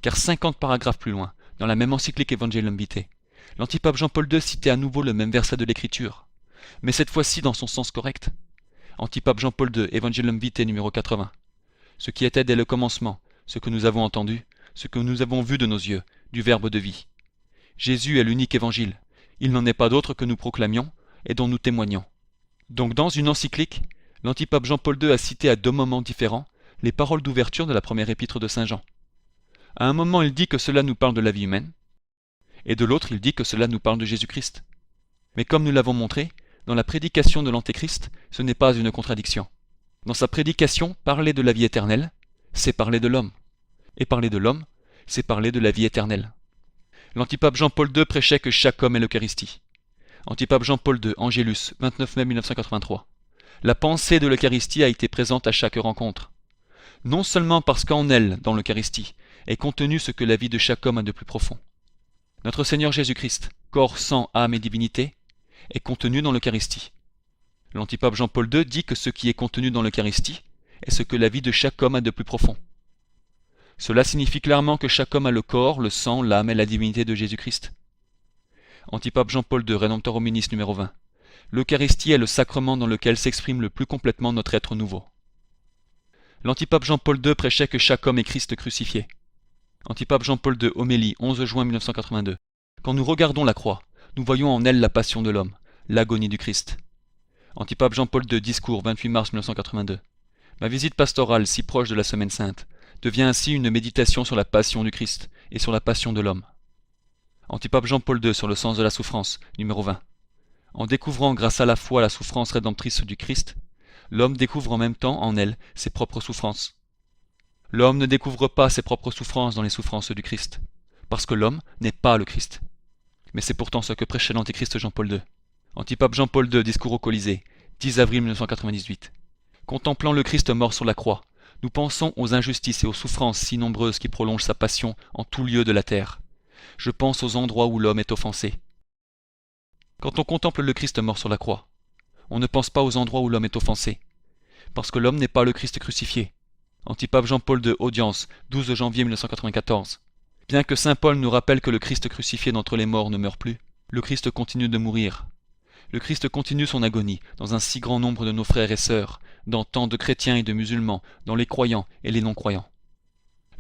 Car 50 paragraphes plus loin, dans la même encyclique Evangelium Vitae, l'antipape Jean-Paul II citait à nouveau le même verset de l'Écriture, mais cette fois-ci dans son sens correct. Antipape Jean-Paul II, Evangelium Vitae numéro 80. Ce qui était dès le commencement, ce que nous avons entendu, ce que nous avons vu de nos yeux, du Verbe de vie. Jésus est l'unique évangile. Il n'en est pas d'autre que nous proclamions et dont nous témoignons. Donc dans une encyclique, l'antipape Jean-Paul II a cité à deux moments différents les paroles d'ouverture de la première épître de Saint Jean. À un moment, il dit que cela nous parle de la vie humaine, et de l'autre, il dit que cela nous parle de Jésus-Christ. Mais comme nous l'avons montré, dans la prédication de l'Antéchrist, ce n'est pas une contradiction. Dans sa prédication, parler de la vie éternelle, c'est parler de l'homme. Et parler de l'homme, c'est parler de la vie éternelle. L'antipape Jean-Paul II prêchait que chaque homme est l'Eucharistie. Antipape Jean-Paul II, Angélus, 29 mai 1983. La pensée de l'Eucharistie a été présente à chaque rencontre. Non seulement parce qu'en elle, dans l'Eucharistie, est contenu ce que la vie de chaque homme a de plus profond. Notre Seigneur Jésus-Christ, corps, sang, âme et divinité, est contenu dans l'Eucharistie. L'antipape Jean-Paul II dit que ce qui est contenu dans l'Eucharistie est ce que la vie de chaque homme a de plus profond. Cela signifie clairement que chaque homme a le corps, le sang, l'âme et la divinité de Jésus-Christ. Antipape Jean-Paul II, Rédemptor Hominis numéro 20. L'Eucharistie est le sacrement dans lequel s'exprime le plus complètement notre être nouveau. L'antipape Jean-Paul II prêchait que chaque homme est Christ crucifié. Antipape Jean-Paul II, homélie, 11 juin 1982. Quand nous regardons la croix, nous voyons en elle la passion de l'homme, l'agonie du Christ. Antipape Jean-Paul II, discours, 28 mars 1982. Ma visite pastorale, si proche de la Semaine Sainte, devient ainsi une méditation sur la passion du Christ et sur la passion de l'homme. Antipape Jean-Paul II sur le sens de la souffrance, numéro 20. En découvrant grâce à la foi la souffrance rédemptrice du Christ, l'homme découvre en même temps en elle ses propres souffrances. L'homme ne découvre pas ses propres souffrances dans les souffrances du Christ, parce que l'homme n'est pas le Christ. Mais c'est pourtant ce que prêchait l'antéchrist Jean-Paul II. Antipape Jean-Paul II, discours au Colisée, 10 avril 1998. Contemplant le Christ mort sur la croix, nous pensons aux injustices et aux souffrances si nombreuses qui prolongent sa passion en tout lieu de la terre. Je pense aux endroits où l'homme est offensé. Quand on contemple le Christ mort sur la croix, on ne pense pas aux endroits où l'homme est offensé, parce que l'homme n'est pas le Christ crucifié. Antipape Jean-Paul II, audience, 12 janvier 1994. Bien que saint Paul nous rappelle que le Christ crucifié d'entre les morts ne meurt plus, le Christ continue de mourir. Le Christ continue son agonie dans un si grand nombre de nos frères et sœurs, dans tant de chrétiens et de musulmans, dans les croyants et les non-croyants.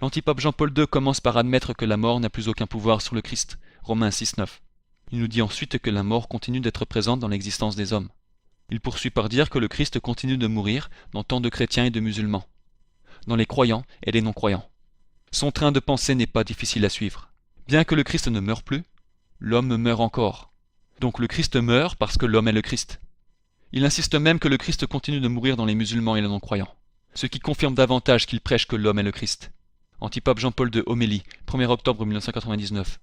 L'antipape Jean-Paul II commence par admettre que la mort n'a plus aucun pouvoir sur le Christ, Romains 6,9. Il nous dit ensuite que la mort continue d'être présente dans l'existence des hommes. Il poursuit par dire que le Christ continue de mourir dans tant de chrétiens et de musulmans, dans les croyants et les non-croyants. Son train de pensée n'est pas difficile à suivre. Bien que le Christ ne meure plus, l'homme meurt encore. Donc le Christ meurt parce que l'homme est le Christ. Il insiste même que le Christ continue de mourir dans les musulmans et les non-croyants, ce qui confirme davantage qu'il prêche que l'homme est le Christ. Antipape Jean-Paul II, homélie, 1er octobre 1999.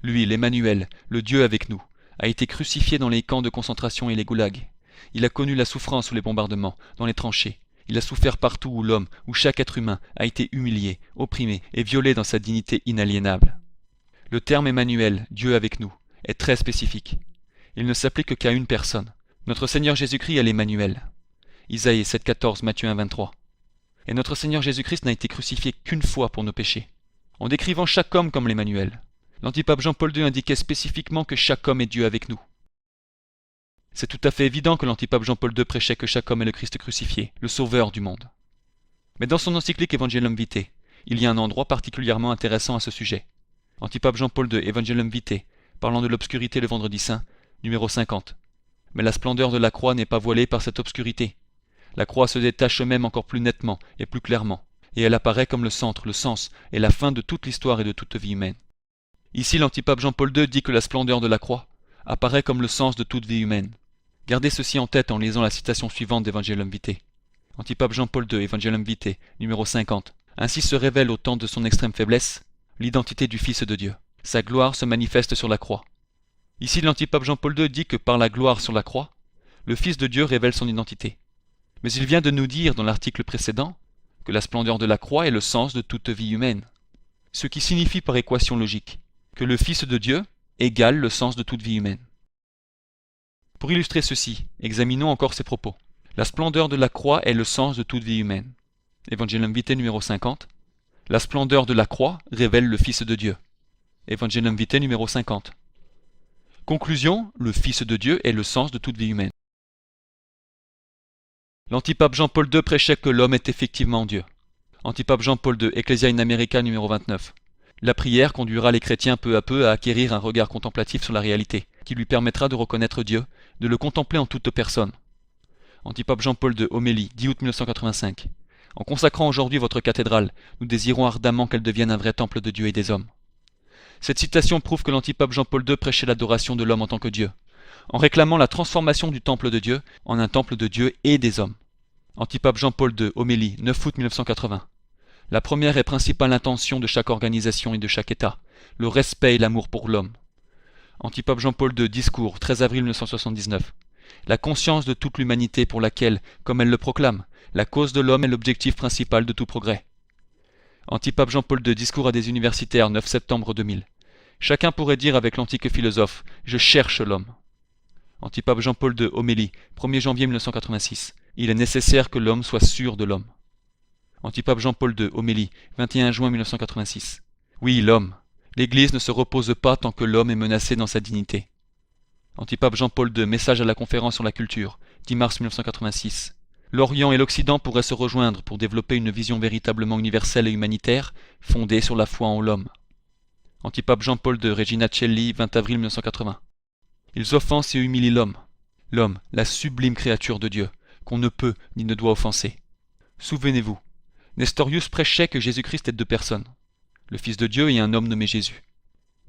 Lui, l'Emmanuel, le Dieu avec nous, a été crucifié dans les camps de concentration et les goulags. Il a connu la souffrance sous les bombardements, dans les tranchées. Il a souffert partout où l'homme, où chaque être humain, a été humilié, opprimé et violé dans sa dignité inaliénable. Le terme Emmanuel, Dieu avec nous, est très spécifique. Il ne s'applique qu'à une personne. Notre Seigneur Jésus-Christ est l'Emmanuel. Isaïe 7,14, Matthieu 1,23. Et notre Seigneur Jésus-Christ n'a été crucifié qu'une fois pour nos péchés. En décrivant chaque homme comme l'Emmanuel, l'antipape Jean-Paul II indiquait spécifiquement que chaque homme est Dieu avec nous. C'est tout à fait évident que l'antipape Jean-Paul II prêchait que chaque homme est le Christ crucifié, le sauveur du monde. Mais dans son encyclique Evangelium Vitae, il y a un endroit particulièrement intéressant à ce sujet. Antipape Jean-Paul II, Evangelium Vitae, parlant de l'obscurité le vendredi saint, numéro 50. Mais la splendeur de la croix n'est pas voilée par cette obscurité. La croix se détache même encore plus nettement et plus clairement, et elle apparaît comme le centre, le sens et la fin de toute l'histoire et de toute vie humaine. Ici, l'antipape Jean-Paul II dit que la splendeur de la croix apparaît comme le sens de toute vie humaine. Gardez ceci en tête en lisant la citation suivante d'Evangelium Vitae. Antipape Jean-Paul II, Evangelium Vitae, numéro 50. Ainsi se révèle au temps de son extrême faiblesse l'identité du Fils de Dieu. Sa gloire se manifeste sur la croix. Ici, l'antipape Jean-Paul II dit que par la gloire sur la croix, le Fils de Dieu révèle son identité. Mais il vient de nous dire dans l'article précédent que la splendeur de la croix est le sens de toute vie humaine. Ce qui signifie par équation logique que le Fils de Dieu égale le sens de toute vie humaine. Pour illustrer ceci, examinons encore ces propos. La splendeur de la croix est le sens de toute vie humaine. Evangelium Vitae numéro 50. La splendeur de la croix révèle le Fils de Dieu. Evangelium Vitae numéro 50. Conclusion, le Fils de Dieu est le sens de toute vie humaine. L'antipape Jean-Paul II prêchait que l'homme est effectivement Dieu. Antipape Jean-Paul II, Ecclesia in America numéro 29. La prière conduira les chrétiens peu à peu à acquérir un regard contemplatif sur la réalité, qui lui permettra de reconnaître Dieu, de le contempler en toute personne. Antipape Jean-Paul II, homélie, 10 août 1985. En consacrant aujourd'hui votre cathédrale, nous désirons ardemment qu'elle devienne un vrai temple de Dieu et des hommes. Cette citation prouve que l'antipape Jean-Paul II prêchait l'adoration de l'homme en tant que Dieu, en réclamant la transformation du temple de Dieu en un temple de Dieu et des hommes. Antipape Jean-Paul II, homélie, 9 août 1980. La première et principale intention de chaque organisation et de chaque État, le respect et l'amour pour l'homme. Antipape Jean-Paul II, discours, 13 avril 1979. La conscience de toute l'humanité pour laquelle, comme elle le proclame, la cause de l'homme est l'objectif principal de tout progrès. Antipape Jean-Paul II, discours à des universitaires, 9 septembre 2000. Chacun pourrait dire avec l'antique philosophe « Je cherche l'homme ». Antipape Jean-Paul II, homélie, 1er janvier 1986. Il est nécessaire que l'homme soit sûr de l'homme. Antipape Jean-Paul II, homélie, 21 juin 1986. Oui, l'homme. L'Église ne se repose pas tant que l'homme est menacé dans sa dignité. Antipape Jean-Paul II, message à la conférence sur la culture, 10 mars 1986. L'Orient et l'Occident pourraient se rejoindre pour développer une vision véritablement universelle et humanitaire, fondée sur la foi en l'homme. Antipape Jean-Paul II, Regina Celli, 20 avril 1980. Ils offensent et humilient l'homme. L'homme, la sublime créature de Dieu, qu'on ne peut ni ne doit offenser. Souvenez-vous, Nestorius prêchait que Jésus-Christ est deux personnes, le Fils de Dieu et un homme nommé Jésus.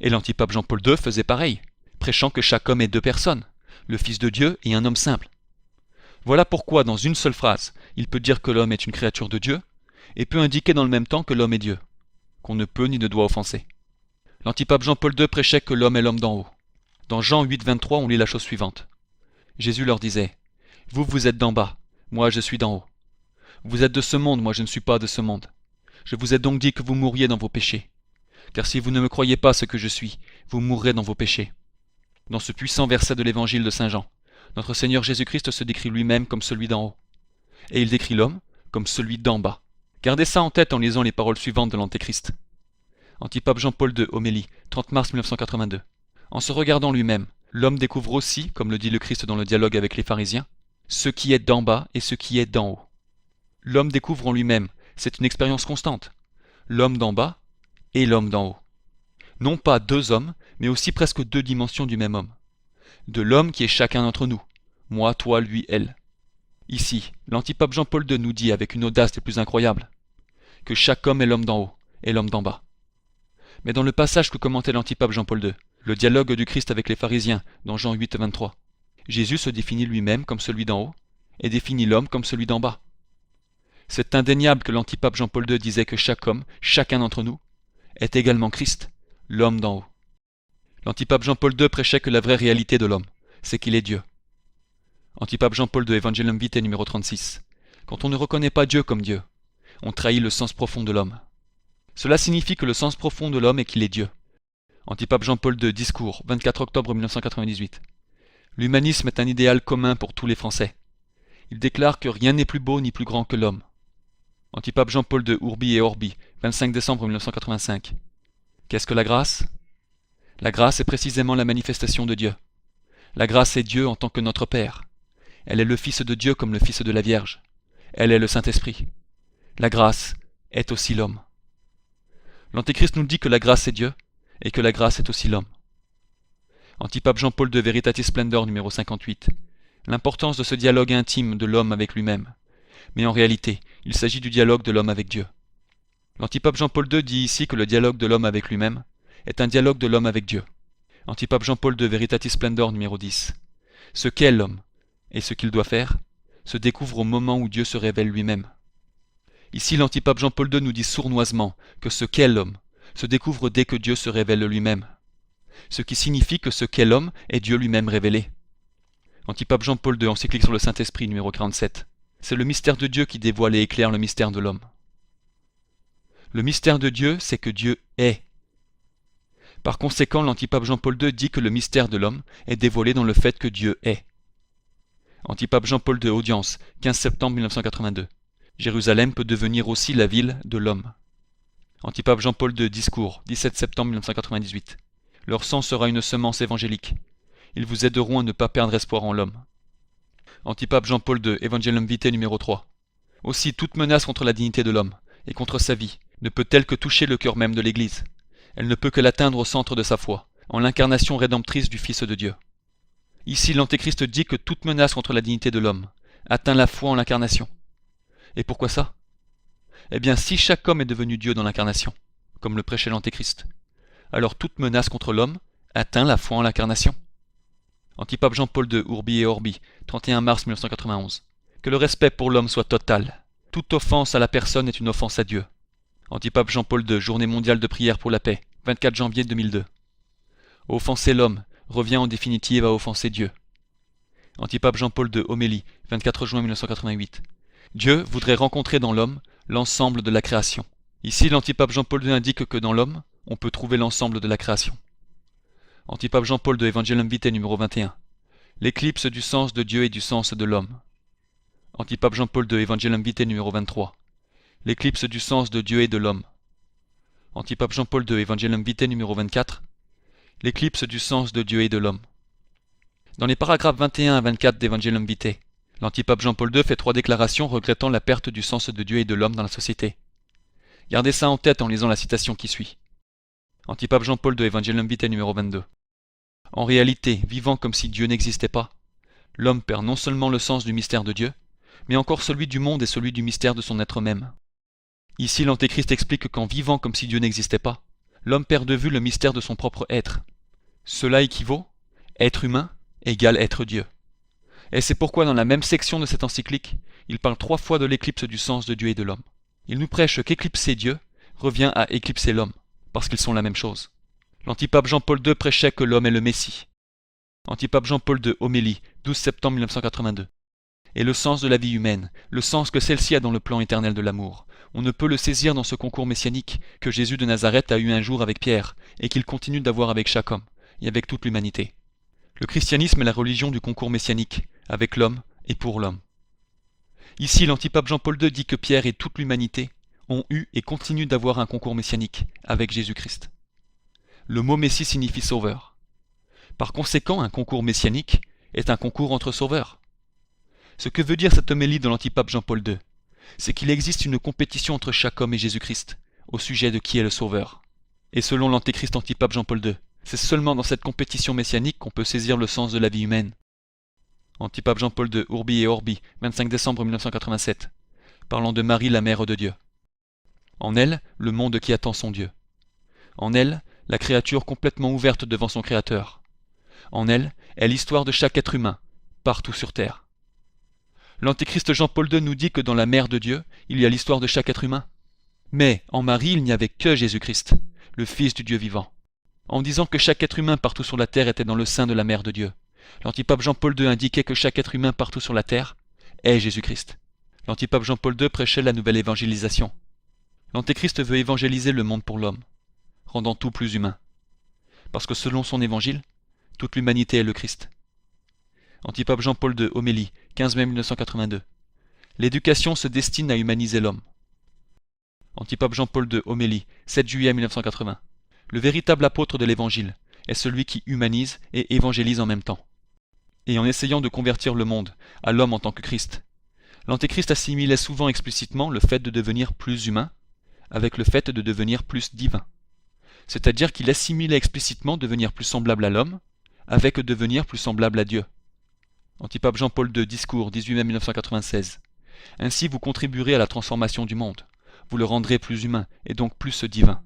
Et l'antipape Jean-Paul II faisait pareil, prêchant que chaque homme est deux personnes, le Fils de Dieu et un homme simple. Voilà pourquoi, dans une seule phrase, il peut dire que l'homme est une créature de Dieu, et peut indiquer dans le même temps que l'homme est Dieu, qu'on ne peut ni ne doit offenser. L'antipape Jean-Paul II prêchait que l'homme est l'homme d'en haut. Dans Jean 8, 23, on lit la chose suivante. Jésus leur disait, « Vous, vous êtes d'en bas, moi je suis d'en haut. Vous êtes de ce monde, moi je ne suis pas de ce monde. Je vous ai donc dit que vous mourriez dans vos péchés. Car si vous ne me croyez pas ce que je suis, vous mourrez dans vos péchés. » Dans ce puissant verset de l'évangile de Saint Jean, notre Seigneur Jésus-Christ se décrit lui-même comme celui d'en haut. Et il décrit l'homme comme celui d'en bas. Gardez ça en tête en lisant les paroles suivantes de l'Antéchrist. Antipape Jean-Paul II, homélie, 30 mars 1982. En se regardant lui-même, l'homme découvre aussi, comme le dit le Christ dans le dialogue avec les pharisiens, ce qui est d'en bas et ce qui est d'en haut. L'homme découvre en lui-même, c'est une expérience constante, l'homme d'en bas et l'homme d'en haut. Non pas deux hommes, mais aussi presque deux dimensions du même homme. De l'homme qui est chacun d'entre nous, moi, toi, lui, elle. Ici, l'antipape Jean-Paul II nous dit avec une audace des plus incroyables, que chaque homme est l'homme d'en haut et l'homme d'en bas. Mais dans le passage que commentait l'antipape Jean-Paul II, le dialogue du Christ avec les pharisiens, dans Jean 8, 23, Jésus se définit lui-même comme celui d'en haut et définit l'homme comme celui d'en bas. C'est indéniable que l'antipape Jean-Paul II disait que chaque homme, chacun d'entre nous, est également Christ, l'homme d'en haut. L'antipape Jean-Paul II prêchait que la vraie réalité de l'homme, c'est qu'il est Dieu. Antipape Jean-Paul II, Evangelium Vitae numéro 36. Quand on ne reconnaît pas Dieu comme Dieu, on trahit le sens profond de l'homme. Cela signifie que le sens profond de l'homme est qu'il est Dieu. Antipape Jean-Paul II, discours, 24 octobre 1998. L'humanisme est un idéal commun pour tous les Français. Il déclare que rien n'est plus beau ni plus grand que l'homme. Antipape Jean-Paul II, Urbi et Orbi, 25 décembre 1985. Qu'est-ce que la grâce ? La grâce est précisément la manifestation de Dieu. La grâce est Dieu en tant que notre Père. Elle est le Fils de Dieu comme le Fils de la Vierge. Elle est le Saint-Esprit. La grâce est aussi l'homme. L'Antéchrist nous dit que la grâce est Dieu et que la grâce est aussi l'homme. Antipape Jean-Paul II, Veritatis Splendor numéro 58. L'importance de ce dialogue intime de l'homme avec lui-même. Mais en réalité, il s'agit du dialogue de l'homme avec Dieu. L'antipape Jean-Paul II dit ici que le dialogue de l'homme avec lui-même est un dialogue de l'homme avec Dieu. Antipape Jean-Paul II, Veritatis Splendor numéro 10. Ce qu'est l'homme et ce qu'il doit faire se découvre au moment où Dieu se révèle lui-même. Ici, l'antipape Jean-Paul II nous dit sournoisement que ce qu'est l'homme se découvre dès que Dieu se révèle lui-même. Ce qui signifie que ce qu'est l'homme est Dieu lui-même révélé. Antipape Jean-Paul II, encyclique sur le Saint-Esprit numéro 47. C'est le mystère de Dieu qui dévoile et éclaire le mystère de l'homme. Le mystère de Dieu, c'est que Dieu est. Par conséquent, l'antipape Jean-Paul II dit que le mystère de l'homme est dévoilé dans le fait que Dieu est. Antipape Jean-Paul II, audience, 15 septembre 1982. Jérusalem peut devenir aussi la ville de l'homme. Antipape Jean-Paul II, discours, 17 septembre 1998. Leur sang sera une semence évangélique. Ils vous aideront à ne pas perdre espoir en l'homme. Antipape Jean-Paul II, Evangelium Vitae numéro 3. Aussi, toute menace contre la dignité de l'homme et contre sa vie ne peut-elle que toucher le cœur même de l'Église. Elle ne peut que l'atteindre au centre de sa foi, en l'incarnation rédemptrice du Fils de Dieu. Ici, l'Antéchrist dit que toute menace contre la dignité de l'homme atteint la foi en l'incarnation. Et pourquoi ça ? Eh bien, si chaque homme est devenu Dieu dans l'incarnation, comme le prêchait l'Antéchrist, alors toute menace contre l'homme atteint la foi en l'incarnation. Antipape Jean-Paul II, Urbi et Orbi, 31 mars 1991. Que le respect pour l'homme soit total. Toute offense à la personne est une offense à Dieu. Antipape Jean-Paul II, Journée mondiale de prière pour la paix, 24 janvier 2002. Offenser l'homme revient en définitive à offenser Dieu. Antipape Jean-Paul II, Homélie, 24 juin 1988. Dieu voudrait rencontrer dans l'homme l'ensemble de la création. Ici, l'antipape Jean-Paul II indique que dans l'homme, on peut trouver l'ensemble de la création. Antipape Jean-Paul II, Evangelium Vitae numéro 21. L'éclipse du sens de Dieu et du sens de l'homme. Antipape Jean-Paul II, Evangelium Vitae numéro 23. L'éclipse du sens de Dieu et de l'homme. Antipape Jean-Paul II, Evangelium Vitae numéro 24. L'éclipse du sens de Dieu et de l'homme. Dans les paragraphes 21 à 24 d'Evangelium Vitae, l'antipape Jean-Paul II fait 3 déclarations regrettant la perte du sens de Dieu et de l'homme dans la société. Gardez ça en tête en lisant la citation qui suit. Antipape Jean-Paul II, Evangelium Vitae numéro 22. En réalité, vivant comme si Dieu n'existait pas, l'homme perd non seulement le sens du mystère de Dieu, mais encore celui du monde et celui du mystère de son être même. Ici, l'Antéchrist explique qu'en vivant comme si Dieu n'existait pas, l'homme perd de vue le mystère de son propre être. Cela équivaut, être humain égale être Dieu. Et c'est pourquoi dans la même section de cette encyclique, il parle 3 fois de l'éclipse du sens de Dieu et de l'homme. Il nous prêche qu'éclipser Dieu revient à éclipser l'homme, parce qu'ils sont la même chose. L'antipape Jean-Paul II prêchait que l'homme est le Messie. Antipape Jean-Paul II, Homélie, 12 septembre 1982. Et le sens de la vie humaine, le sens que celle-ci a dans le plan éternel de l'amour, on ne peut le saisir dans ce concours messianique que Jésus de Nazareth a eu un jour avec Pierre, et qu'il continue d'avoir avec chaque homme, et avec toute l'humanité. Le christianisme est la religion du concours messianique, avec l'homme et pour l'homme. Ici, l'antipape Jean-Paul II dit que Pierre et toute l'humanité ont eu et continuent d'avoir un concours messianique avec Jésus-Christ. Le mot Messie signifie sauveur. Par conséquent, un concours messianique est un concours entre sauveurs. Ce que veut dire cette homélie de l'antipape Jean-Paul II, c'est qu'il existe une compétition entre chaque homme et Jésus-Christ, au sujet de qui est le sauveur. Et selon l'antéchrist antipape Jean-Paul II, c'est seulement dans cette compétition messianique qu'on peut saisir le sens de la vie humaine. Antipape Jean-Paul II, Urbi et Orbi, 25 décembre 1987, parlant de Marie, la mère de Dieu. En elle, le monde qui attend son Dieu. En elle, la créature complètement ouverte devant son Créateur. En elle est l'histoire de chaque être humain, partout sur terre. L'antéchrist Jean-Paul II nous dit que dans la mère de Dieu, il y a l'histoire de chaque être humain. Mais en Marie, il n'y avait que Jésus-Christ, le Fils du Dieu vivant. En disant que chaque être humain partout sur la terre était dans le sein de la mère de Dieu, l'antipape Jean-Paul II indiquait que chaque être humain partout sur la terre est Jésus-Christ. L'antipape Jean-Paul II prêchait la nouvelle évangélisation. L'antéchrist veut évangéliser le monde pour l'homme, rendant tout plus humain. Parce que selon son évangile, toute l'humanité est le Christ. Antipape Jean-Paul II, Homélie, 15 mai 1982. L'éducation se destine à humaniser l'homme. Antipape Jean-Paul II, Homélie, 7 juillet 1980. Le véritable apôtre de l'Évangile est celui qui humanise et évangélise en même temps. Et en essayant de convertir le monde à l'homme en tant que Christ, l'Antéchrist assimilait souvent explicitement le fait de devenir plus humain avec le fait de devenir plus divin. C'est-à-dire qu'il assimilait explicitement devenir plus semblable à l'homme avec devenir plus semblable à Dieu. Antipape Jean-Paul II, Discours, 18 mai 1996. Ainsi vous contribuerez à la transformation du monde. Vous le rendrez plus humain et donc plus divin.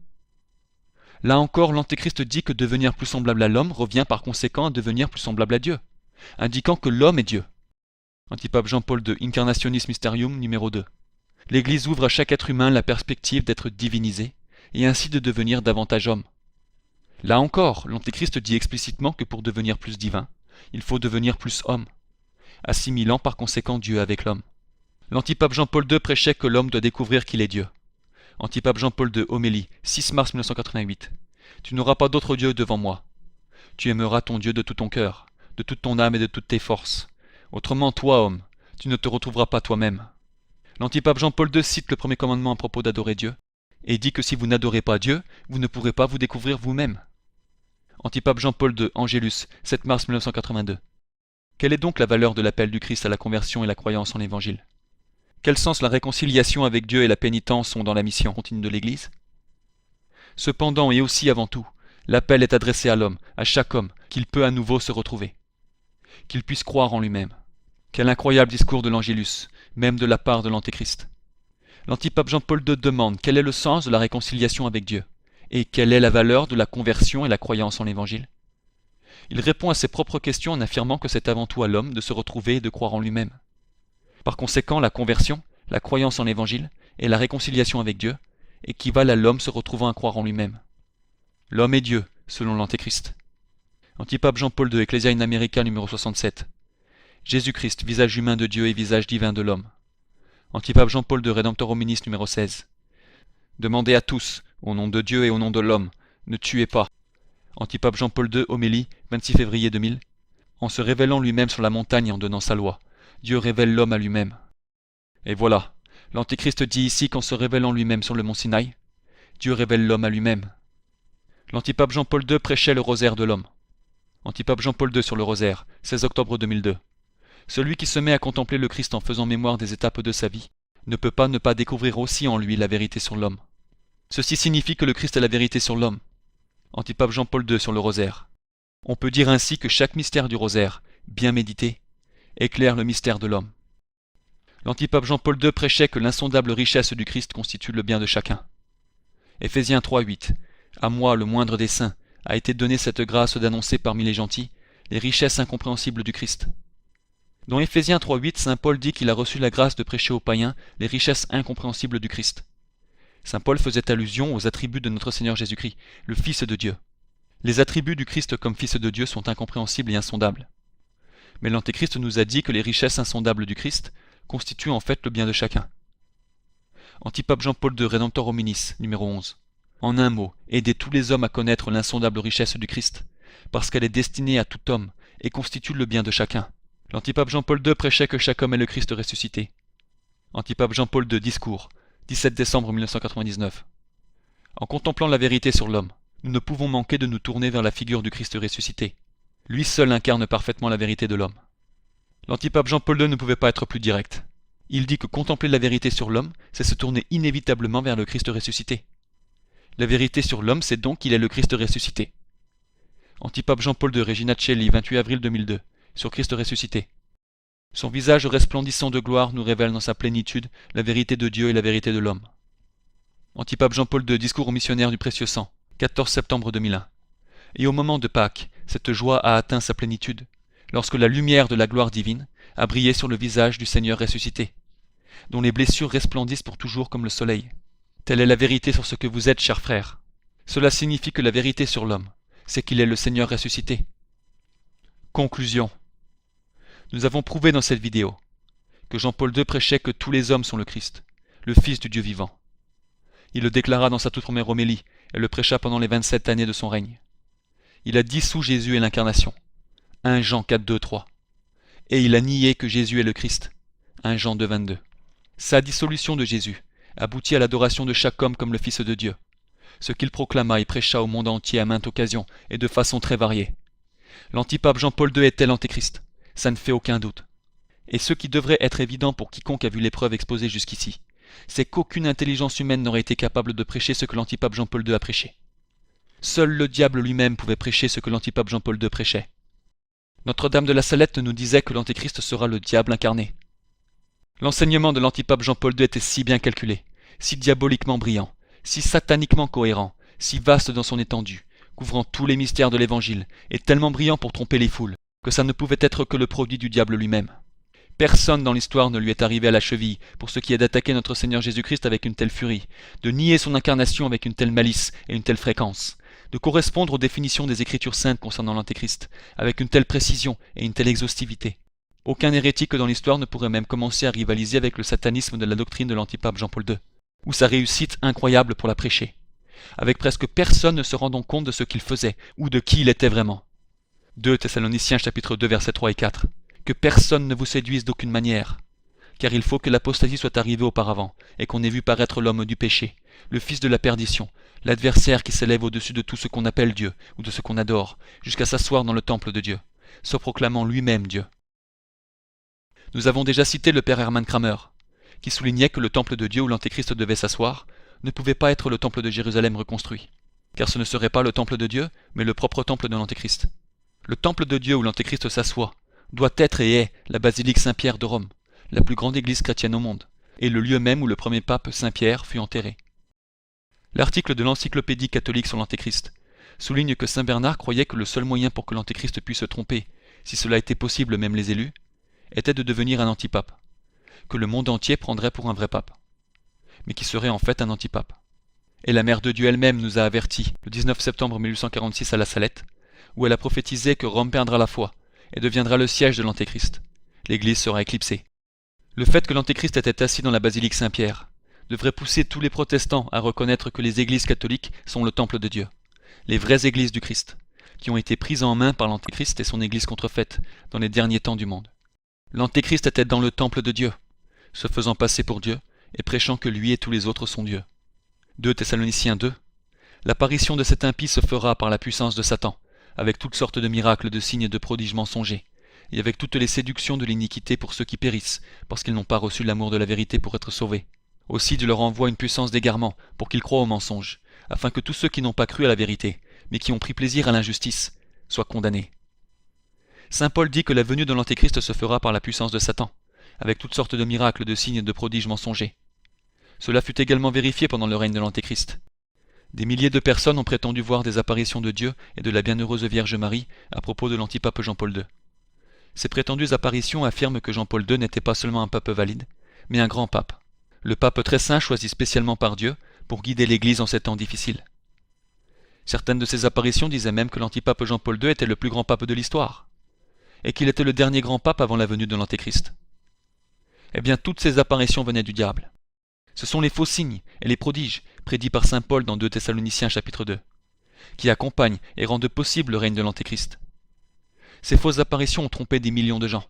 Là encore, l'Antéchrist dit que devenir plus semblable à l'homme revient par conséquent à devenir plus semblable à Dieu, indiquant que l'homme est Dieu. Antipape Jean-Paul II, Incarnationis Mysterium numéro 2. L'Église ouvre à chaque être humain la perspective d'être divinisé, et ainsi de devenir davantage homme. Là encore, l'Antéchrist dit explicitement que pour devenir plus divin, il faut devenir plus homme, assimilant par conséquent Dieu avec l'homme. L'antipape Jean-Paul II prêchait que l'homme doit découvrir qu'il est Dieu. Antipape Jean-Paul II, Homélie, 6 mars 1988. Tu n'auras pas d'autre Dieu devant moi. Tu aimeras ton Dieu de tout ton cœur, de toute ton âme et de toutes tes forces. Autrement, toi, homme, tu ne te retrouveras pas toi-même. L'antipape Jean-Paul II cite le premier commandement à propos d'adorer Dieu, et dit que si vous n'adorez pas Dieu, vous ne pourrez pas vous découvrir vous-même. Antipape Jean-Paul II, Angélus, 7 mars 1982. Quelle est donc la valeur de l'appel du Christ à la conversion et la croyance en l'Évangile? Quel sens la réconciliation avec Dieu et la pénitence ont dans la mission continue de l'Église? Cependant et aussi avant tout, l'appel est adressé à l'homme, à chaque homme, qu'il peut à nouveau se retrouver, qu'il puisse croire en lui-même. Quel incroyable discours de l'Angélus, même de la part de l'Antéchrist. L'antipape Jean-Paul II demande quel est le sens de la réconciliation avec Dieu, et quelle est la valeur de la conversion et la croyance en l'Évangile. Il répond à ses propres questions en affirmant que c'est avant tout à l'homme de se retrouver et de croire en lui-même. Par conséquent, la conversion, la croyance en l'Évangile et la réconciliation avec Dieu équivalent à l'homme se retrouvant à croire en lui-même. L'homme est Dieu, selon l'Antéchrist. Antipape Jean-Paul II, Ecclesia in America numéro 67. Jésus-Christ, visage humain de Dieu et visage divin de l'homme. Antipape Jean-Paul II, Redemptor hominis numéro 16. Demandez à tous, au nom de Dieu et au nom de l'homme, ne tuez pas. Antipape Jean-Paul II, homélie, 26 février 2000. En se révélant lui-même sur la montagne et en donnant sa loi, Dieu révèle l'homme à lui-même. Et voilà, l'Antéchrist dit ici qu'en se révélant lui-même sur le mont Sinaï, Dieu révèle l'homme à lui-même. L'antipape Jean-Paul II prêchait le rosaire de l'homme. Antipape Jean-Paul II sur le rosaire, 16 octobre 2002. Celui qui se met à contempler le Christ en faisant mémoire des étapes de sa vie ne peut pas ne pas découvrir aussi en lui la vérité sur l'homme. Ceci signifie que le Christ est la vérité sur l'homme. Antipape Jean-Paul II sur le rosaire. On peut dire ainsi que chaque mystère du rosaire, bien médité, éclaire le mystère de l'homme. L'antipape Jean-Paul II prêchait que l'insondable richesse du Christ constitue le bien de chacun. Éphésiens 3:8. À moi, le moindre des saints, a été donnée cette grâce d'annoncer parmi les gentils les richesses incompréhensibles du Christ. Dans Éphésiens 3:8, saint Paul dit qu'il a reçu la grâce de prêcher aux païens les richesses incompréhensibles du Christ. Saint Paul faisait allusion aux attributs de notre Seigneur Jésus-Christ, le Fils de Dieu. Les attributs du Christ comme Fils de Dieu sont incompréhensibles et insondables. Mais l'Antéchrist nous a dit que les richesses insondables du Christ constituent en fait le bien de chacun. Antipape Jean-Paul II, Redemptor hominis, numéro 11. En un mot, aidez tous les hommes à connaître l'insondable richesse du Christ, parce qu'elle est destinée à tout homme et constitue le bien de chacun. L'antipape Jean-Paul II prêchait que chaque homme est le Christ ressuscité. Antipape Jean-Paul II, discours, 17 décembre 1999. En contemplant la vérité sur l'homme, nous ne pouvons manquer de nous tourner vers la figure du Christ ressuscité. Lui seul incarne parfaitement la vérité de l'homme. L'antipape Jean-Paul II ne pouvait pas être plus direct. Il dit que contempler la vérité sur l'homme, c'est se tourner inévitablement vers le Christ ressuscité. La vérité sur l'homme, c'est donc qu'il est le Christ ressuscité. Antipape Jean-Paul II, Regina Coeli, 28 avril 2002, sur Christ ressuscité. Son visage resplendissant de gloire nous révèle dans sa plénitude la vérité de Dieu et la vérité de l'homme. Antipape Jean-Paul II, discours aux missionnaires du précieux sang, 14 septembre 2001. Et au moment de Pâques, cette joie a atteint sa plénitude, lorsque la lumière de la gloire divine a brillé sur le visage du Seigneur ressuscité, dont les blessures resplendissent pour toujours comme le soleil. Telle est la vérité sur ce que vous êtes, chers frères. Cela signifie que la vérité sur l'homme, c'est qu'il est le Seigneur ressuscité. Conclusion. Nous avons prouvé dans cette vidéo que Jean-Paul II prêchait que tous les hommes sont le Christ, le Fils du Dieu vivant. Il le déclara dans sa toute première homélie et le prêcha pendant les 27 années de son règne. Il a dissous Jésus et l'incarnation. 1 Jean 4, 2, 3. Et il a nié que Jésus est le Christ. 1 Jean 2, 22. Sa dissolution de Jésus aboutit à l'adoration de chaque homme comme le Fils de Dieu, ce qu'il proclama et prêcha au monde entier à maintes occasions et de façon très variée. L'antipape Jean-Paul II était l'antéchrist, ça ne fait aucun doute. Et ce qui devrait être évident pour quiconque a vu les preuves exposées jusqu'ici, c'est qu'aucune intelligence humaine n'aurait été capable de prêcher ce que l'antipape Jean-Paul II a prêché. Seul le diable lui-même pouvait prêcher ce que l'antipape Jean-Paul II prêchait. Notre-Dame de la Salette nous disait que l'antéchrist sera le diable incarné. L'enseignement de l'antipape Jean-Paul II était si bien calculé, si diaboliquement brillant, si sataniquement cohérent, si vaste dans son étendue, couvrant tous les mystères de l'Évangile, et tellement brillant pour tromper les foules, que ça ne pouvait être que le produit du diable lui-même. Personne dans l'histoire ne lui est arrivé à la cheville pour ce qui est d'attaquer notre Seigneur Jésus-Christ avec une telle furie, de nier son incarnation avec une telle malice et une telle fréquence, de correspondre aux définitions des Écritures saintes concernant l'Antéchrist, avec une telle précision et une telle exhaustivité. Aucun hérétique dans l'histoire ne pourrait même commencer à rivaliser avec le satanisme de la doctrine de l'antipape Jean-Paul II, ou sa réussite incroyable pour la prêcher, avec presque personne ne se rendant compte de ce qu'il faisait, ou de qui il était vraiment. 2 Thessaloniciens chapitre 2 versets 3 et 4. Que personne ne vous séduise d'aucune manière, car il faut que l'apostasie soit arrivée auparavant, et qu'on ait vu paraître l'homme du péché, le fils de la perdition, l'adversaire qui s'élève au-dessus de tout ce qu'on appelle Dieu, ou de ce qu'on adore, jusqu'à s'asseoir dans le temple de Dieu, se proclamant lui-même Dieu. Nous avons déjà cité le père Hermann Kramer, qui soulignait que le temple de Dieu où l'Antéchrist devait s'asseoir ne pouvait pas être le temple de Jérusalem reconstruit, car ce ne serait pas le temple de Dieu, mais le propre temple de l'Antéchrist. Le temple de Dieu où l'Antéchrist s'assoit doit être et est la basilique Saint-Pierre de Rome, la plus grande église chrétienne au monde, et le lieu même où le premier pape Saint-Pierre fut enterré. L'article de l'Encyclopédie catholique sur l'Antéchrist souligne que Saint Bernard croyait que le seul moyen pour que l'Antéchrist puisse se tromper, si cela était possible même les élus, était de devenir un antipape, que le monde entier prendrait pour un vrai pape, mais qui serait en fait un antipape. Et la Mère de Dieu elle-même nous a avertis, le 19 septembre 1846 à La Salette, où elle a prophétisé que Rome perdra la foi et deviendra le siège de l'Antéchrist. L'Église sera éclipsée. Le fait que l'Antéchrist était assis dans la basilique Saint-Pierre devrait pousser tous les protestants à reconnaître que les églises catholiques sont le temple de Dieu, les vraies églises du Christ, qui ont été prises en main par l'Antéchrist et son église contrefaite dans les derniers temps du monde. L'Antéchrist était dans le temple de Dieu, se faisant passer pour Dieu et prêchant que lui et tous les autres sont Dieu. 2 Thessaloniciens 2. L'apparition de cet impie se fera par la puissance de Satan, avec toutes sortes de miracles, de signes, de prodiges mensongers, et avec toutes les séductions de l'iniquité pour ceux qui périssent, parce qu'ils n'ont pas reçu l'amour de la vérité pour être sauvés. Aussi Dieu leur envoie une puissance d'égarement, pour qu'ils croient au mensonge, afin que tous ceux qui n'ont pas cru à la vérité, mais qui ont pris plaisir à l'injustice, soient condamnés. Saint Paul dit que la venue de l'Antéchrist se fera par la puissance de Satan, avec toutes sortes de miracles, de signes, de prodiges mensongers. Cela fut également vérifié pendant le règne de l'Antéchrist. Des milliers de personnes ont prétendu voir des apparitions de Dieu et de la bienheureuse Vierge Marie à propos de l'antipape Jean-Paul II. Ces prétendues apparitions affirment que Jean-Paul II n'était pas seulement un pape valide, mais un grand pape. Le pape très saint choisi spécialement par Dieu pour guider l'Église en ces temps difficiles. Certaines de ces apparitions disaient même que l'antipape Jean-Paul II était le plus grand pape de l'histoire, et qu'il était le dernier grand pape avant la venue de l'Antéchrist. Eh bien, toutes ces apparitions venaient du diable. Ce sont les faux signes et les prodiges, prédits par saint Paul dans 2 Thessaloniciens chapitre 2, qui accompagnent et rendent possible le règne de l'Antéchrist. Ces fausses apparitions ont trompé des millions de gens,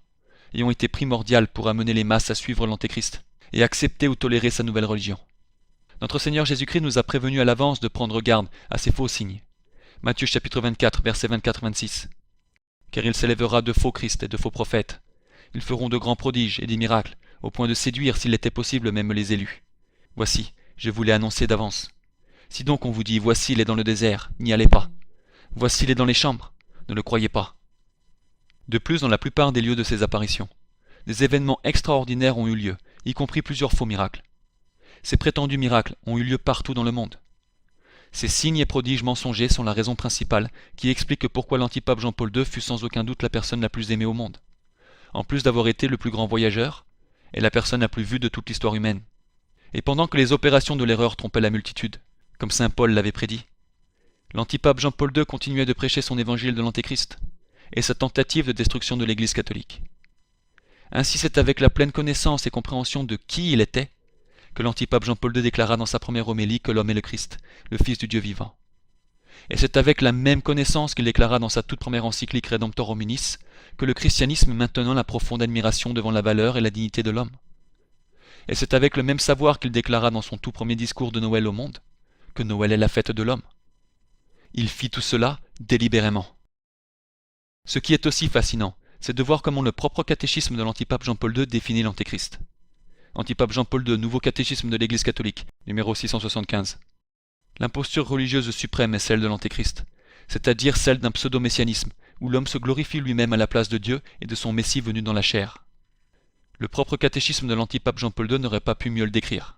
et ont été primordiales pour amener les masses à suivre l'Antéchrist, et accepter ou tolérer sa nouvelle religion. Notre Seigneur Jésus-Christ nous a prévenus à l'avance de prendre garde à ces faux signes. Matthieu chapitre 24, versets 24-26. Car il s'élèvera de faux Christ et de faux prophètes. Ils feront de grands prodiges et des miracles, au point de séduire, s'il était possible, même les élus. Voici, je vous l'ai annoncé d'avance. Si donc on vous dit, voici il est dans le désert, n'y allez pas. Voici il est dans les chambres, ne le croyez pas. De plus, dans la plupart des lieux de ces apparitions, des événements extraordinaires ont eu lieu, y compris plusieurs faux miracles. Ces prétendus miracles ont eu lieu partout dans le monde. Ces signes et prodiges mensongers sont la raison principale qui explique pourquoi l'antipape Jean-Paul II fut sans aucun doute la personne la plus aimée au monde, en plus d'avoir été le plus grand voyageur et la personne la plus vue de toute l'histoire humaine. Et pendant que les opérations de l'erreur trompaient la multitude, comme saint Paul l'avait prédit, l'antipape Jean-Paul II continuait de prêcher son évangile de l'Antéchrist et sa tentative de destruction de l'Église catholique. Ainsi c'est avec la pleine connaissance et compréhension de qui il était que l'antipape Jean-Paul II déclara dans sa première homélie que l'homme est le Christ, le Fils du Dieu vivant. Et c'est avec la même connaissance qu'il déclara dans sa toute première encyclique Redemptor Hominis que le christianisme maintenant la profonde admiration devant la valeur et la dignité de l'homme. Et c'est avec le même savoir qu'il déclara dans son tout premier discours de Noël au monde que Noël est la fête de l'homme. Il fit tout cela délibérément. Ce qui est aussi fascinant, c'est de voir comment le propre catéchisme de l'antipape Jean-Paul II définit l'Antéchrist. Antipape Jean-Paul II, Nouveau catéchisme de l'Église catholique, numéro 675. L'imposture religieuse suprême est celle de l'Antéchrist, c'est-à-dire celle d'un pseudo-messianisme, où l'homme se glorifie lui-même à la place de Dieu et de son Messie venu dans la chair. Le propre catéchisme de l'antipape Jean-Paul II n'aurait pas pu mieux le décrire.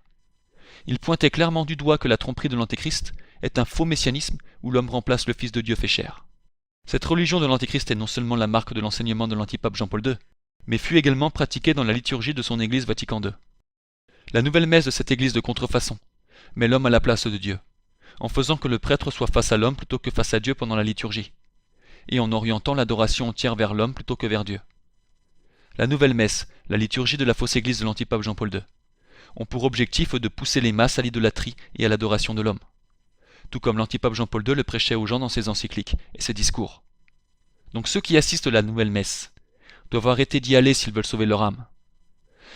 Il pointait clairement du doigt que la tromperie de l'Antéchrist est un faux messianisme où l'homme remplace le Fils de Dieu fait chair. Cette religion de l'Antéchrist est non seulement la marque de l'enseignement de l'antipape Jean-Paul II, mais fut également pratiquée dans la liturgie de son Église Vatican II. La nouvelle messe de cette Église de contrefaçon met l'homme à la place de Dieu, en faisant que le prêtre soit face à l'homme plutôt que face à Dieu pendant la liturgie, et en orientant l'adoration entière vers l'homme plutôt que vers Dieu. La nouvelle messe, la liturgie de la fausse Église de l'antipape Jean-Paul II, ont pour objectif de pousser les masses à l'idolâtrie et à l'adoration de l'homme, tout comme l'antipape Jean-Paul II le prêchait aux gens dans ses encycliques et ses discours. Donc ceux qui assistent à la nouvelle messe doivent arrêter d'y aller s'ils veulent sauver leur âme.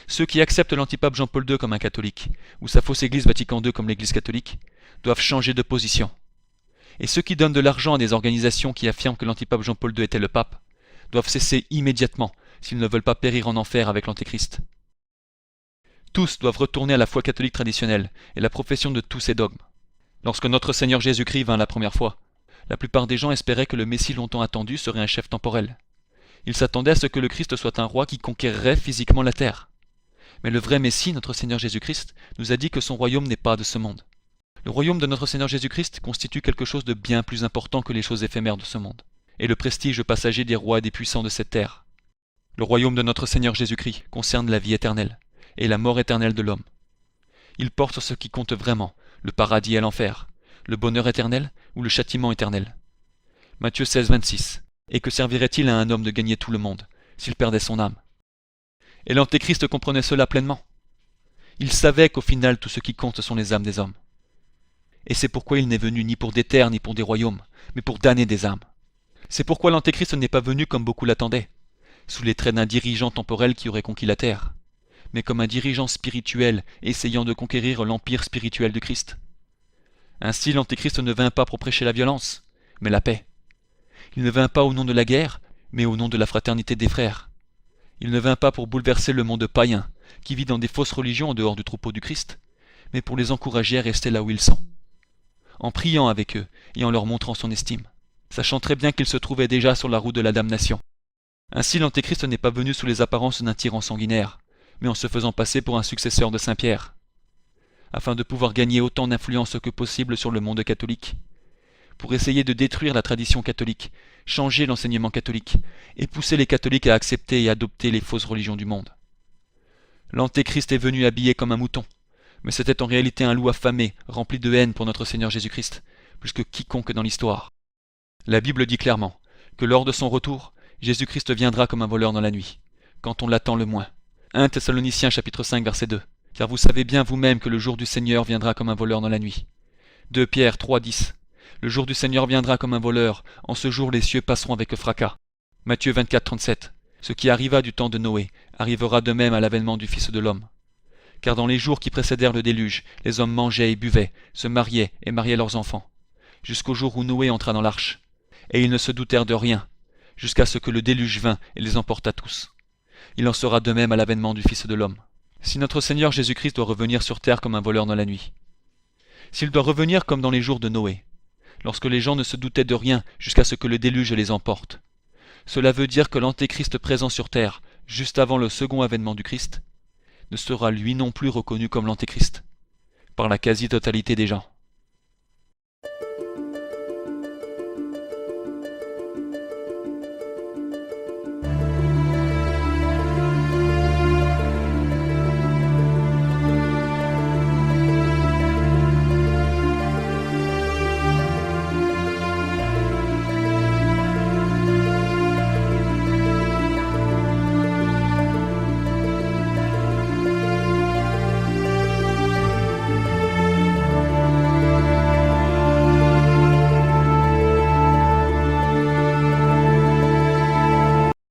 Ceux qui acceptent l'antipape Jean-Paul II comme un catholique, ou sa fausse Église Vatican II comme l'Église catholique, doivent changer de position. Et ceux qui donnent de l'argent à des organisations qui affirment que l'antipape Jean-Paul II était le pape, doivent cesser immédiatement s'ils ne veulent pas périr en enfer avec l'Antéchrist. Tous doivent retourner à la foi catholique traditionnelle et la profession de tous ses dogmes. Lorsque notre Seigneur Jésus-Christ vint la première fois, la plupart des gens espéraient que le Messie longtemps attendu serait un chef temporel. Ils s'attendaient à ce que le Christ soit un roi qui conquérirait physiquement la terre. Mais le vrai Messie, notre Seigneur Jésus-Christ, nous a dit que son royaume n'est pas de ce monde. Le royaume de notre Seigneur Jésus-Christ constitue quelque chose de bien plus important que les choses éphémères de ce monde, et le prestige passager des rois et des puissants de cette terre. Le royaume de notre Seigneur Jésus-Christ concerne la vie éternelle, et la mort éternelle de l'homme. Il porte sur ce qui compte vraiment, le paradis et l'enfer, le bonheur éternel ou le châtiment éternel. Matthieu 16, 26. Et que servirait-il à un homme de gagner tout le monde, s'il perdait son âme? Et l'Antéchrist comprenait cela pleinement. Il savait qu'au final tout ce qui compte sont les âmes des hommes. Et c'est pourquoi il n'est venu ni pour des terres ni pour des royaumes, mais pour damner des âmes. C'est pourquoi l'Antéchrist n'est pas venu comme beaucoup l'attendaient, sous les traits d'un dirigeant temporel qui aurait conquis la terre, mais comme un dirigeant spirituel essayant de conquérir l'empire spirituel du Christ. Ainsi l'Antéchrist ne vint pas pour prêcher la violence, mais la paix. Il ne vint pas au nom de la guerre, mais au nom de la fraternité des frères. Il ne vint pas pour bouleverser le monde païen, qui vit dans des fausses religions en dehors du troupeau du Christ, mais pour les encourager à rester là où ils sont, en priant avec eux et en leur montrant son estime, sachant très bien qu'ils se trouvaient déjà sur la route de la damnation. Ainsi l'Antéchrist n'est pas venu sous les apparences d'un tyran sanguinaire, mais en se faisant passer pour un successeur de Saint Pierre, afin de pouvoir gagner autant d'influence que possible sur le monde catholique, pour essayer de détruire la tradition catholique, changer l'enseignement catholique, et pousser les catholiques à accepter et adopter les fausses religions du monde. L'Antéchrist est venu habillé comme un mouton, mais c'était en réalité un loup affamé, rempli de haine pour notre Seigneur Jésus-Christ, plus que quiconque dans l'histoire. La Bible dit clairement que lors de son retour, Jésus-Christ viendra comme un voleur dans la nuit, quand on l'attend le moins. 1 Thessaloniciens chapitre 5 verset 2. Car vous savez bien vous-même que le jour du Seigneur viendra comme un voleur dans la nuit. 2 Pierre 3, 10. Le jour du Seigneur viendra comme un voleur, en ce jour les cieux passeront avec fracas. Matthieu 24, 37. Ce qui arriva du temps de Noé arrivera de même à l'avènement du Fils de l'homme. Car dans les jours qui précédèrent le déluge, les hommes mangeaient et buvaient, se mariaient et mariaient leurs enfants, jusqu'au jour où Noé entra dans l'arche. Et ils ne se doutèrent de rien, jusqu'à ce que le déluge vînt et les emporta tous. Il en sera de même à l'avènement du Fils de l'homme. Si notre Seigneur Jésus-Christ doit revenir sur terre comme un voleur dans la nuit, s'il doit revenir comme dans les jours de Noé, lorsque les gens ne se doutaient de rien jusqu'à ce que le déluge les emporte, cela veut dire que l'Antéchrist présent sur terre, juste avant le second avènement du Christ, ne sera lui non plus reconnu comme l'Antéchrist, par la quasi-totalité des gens.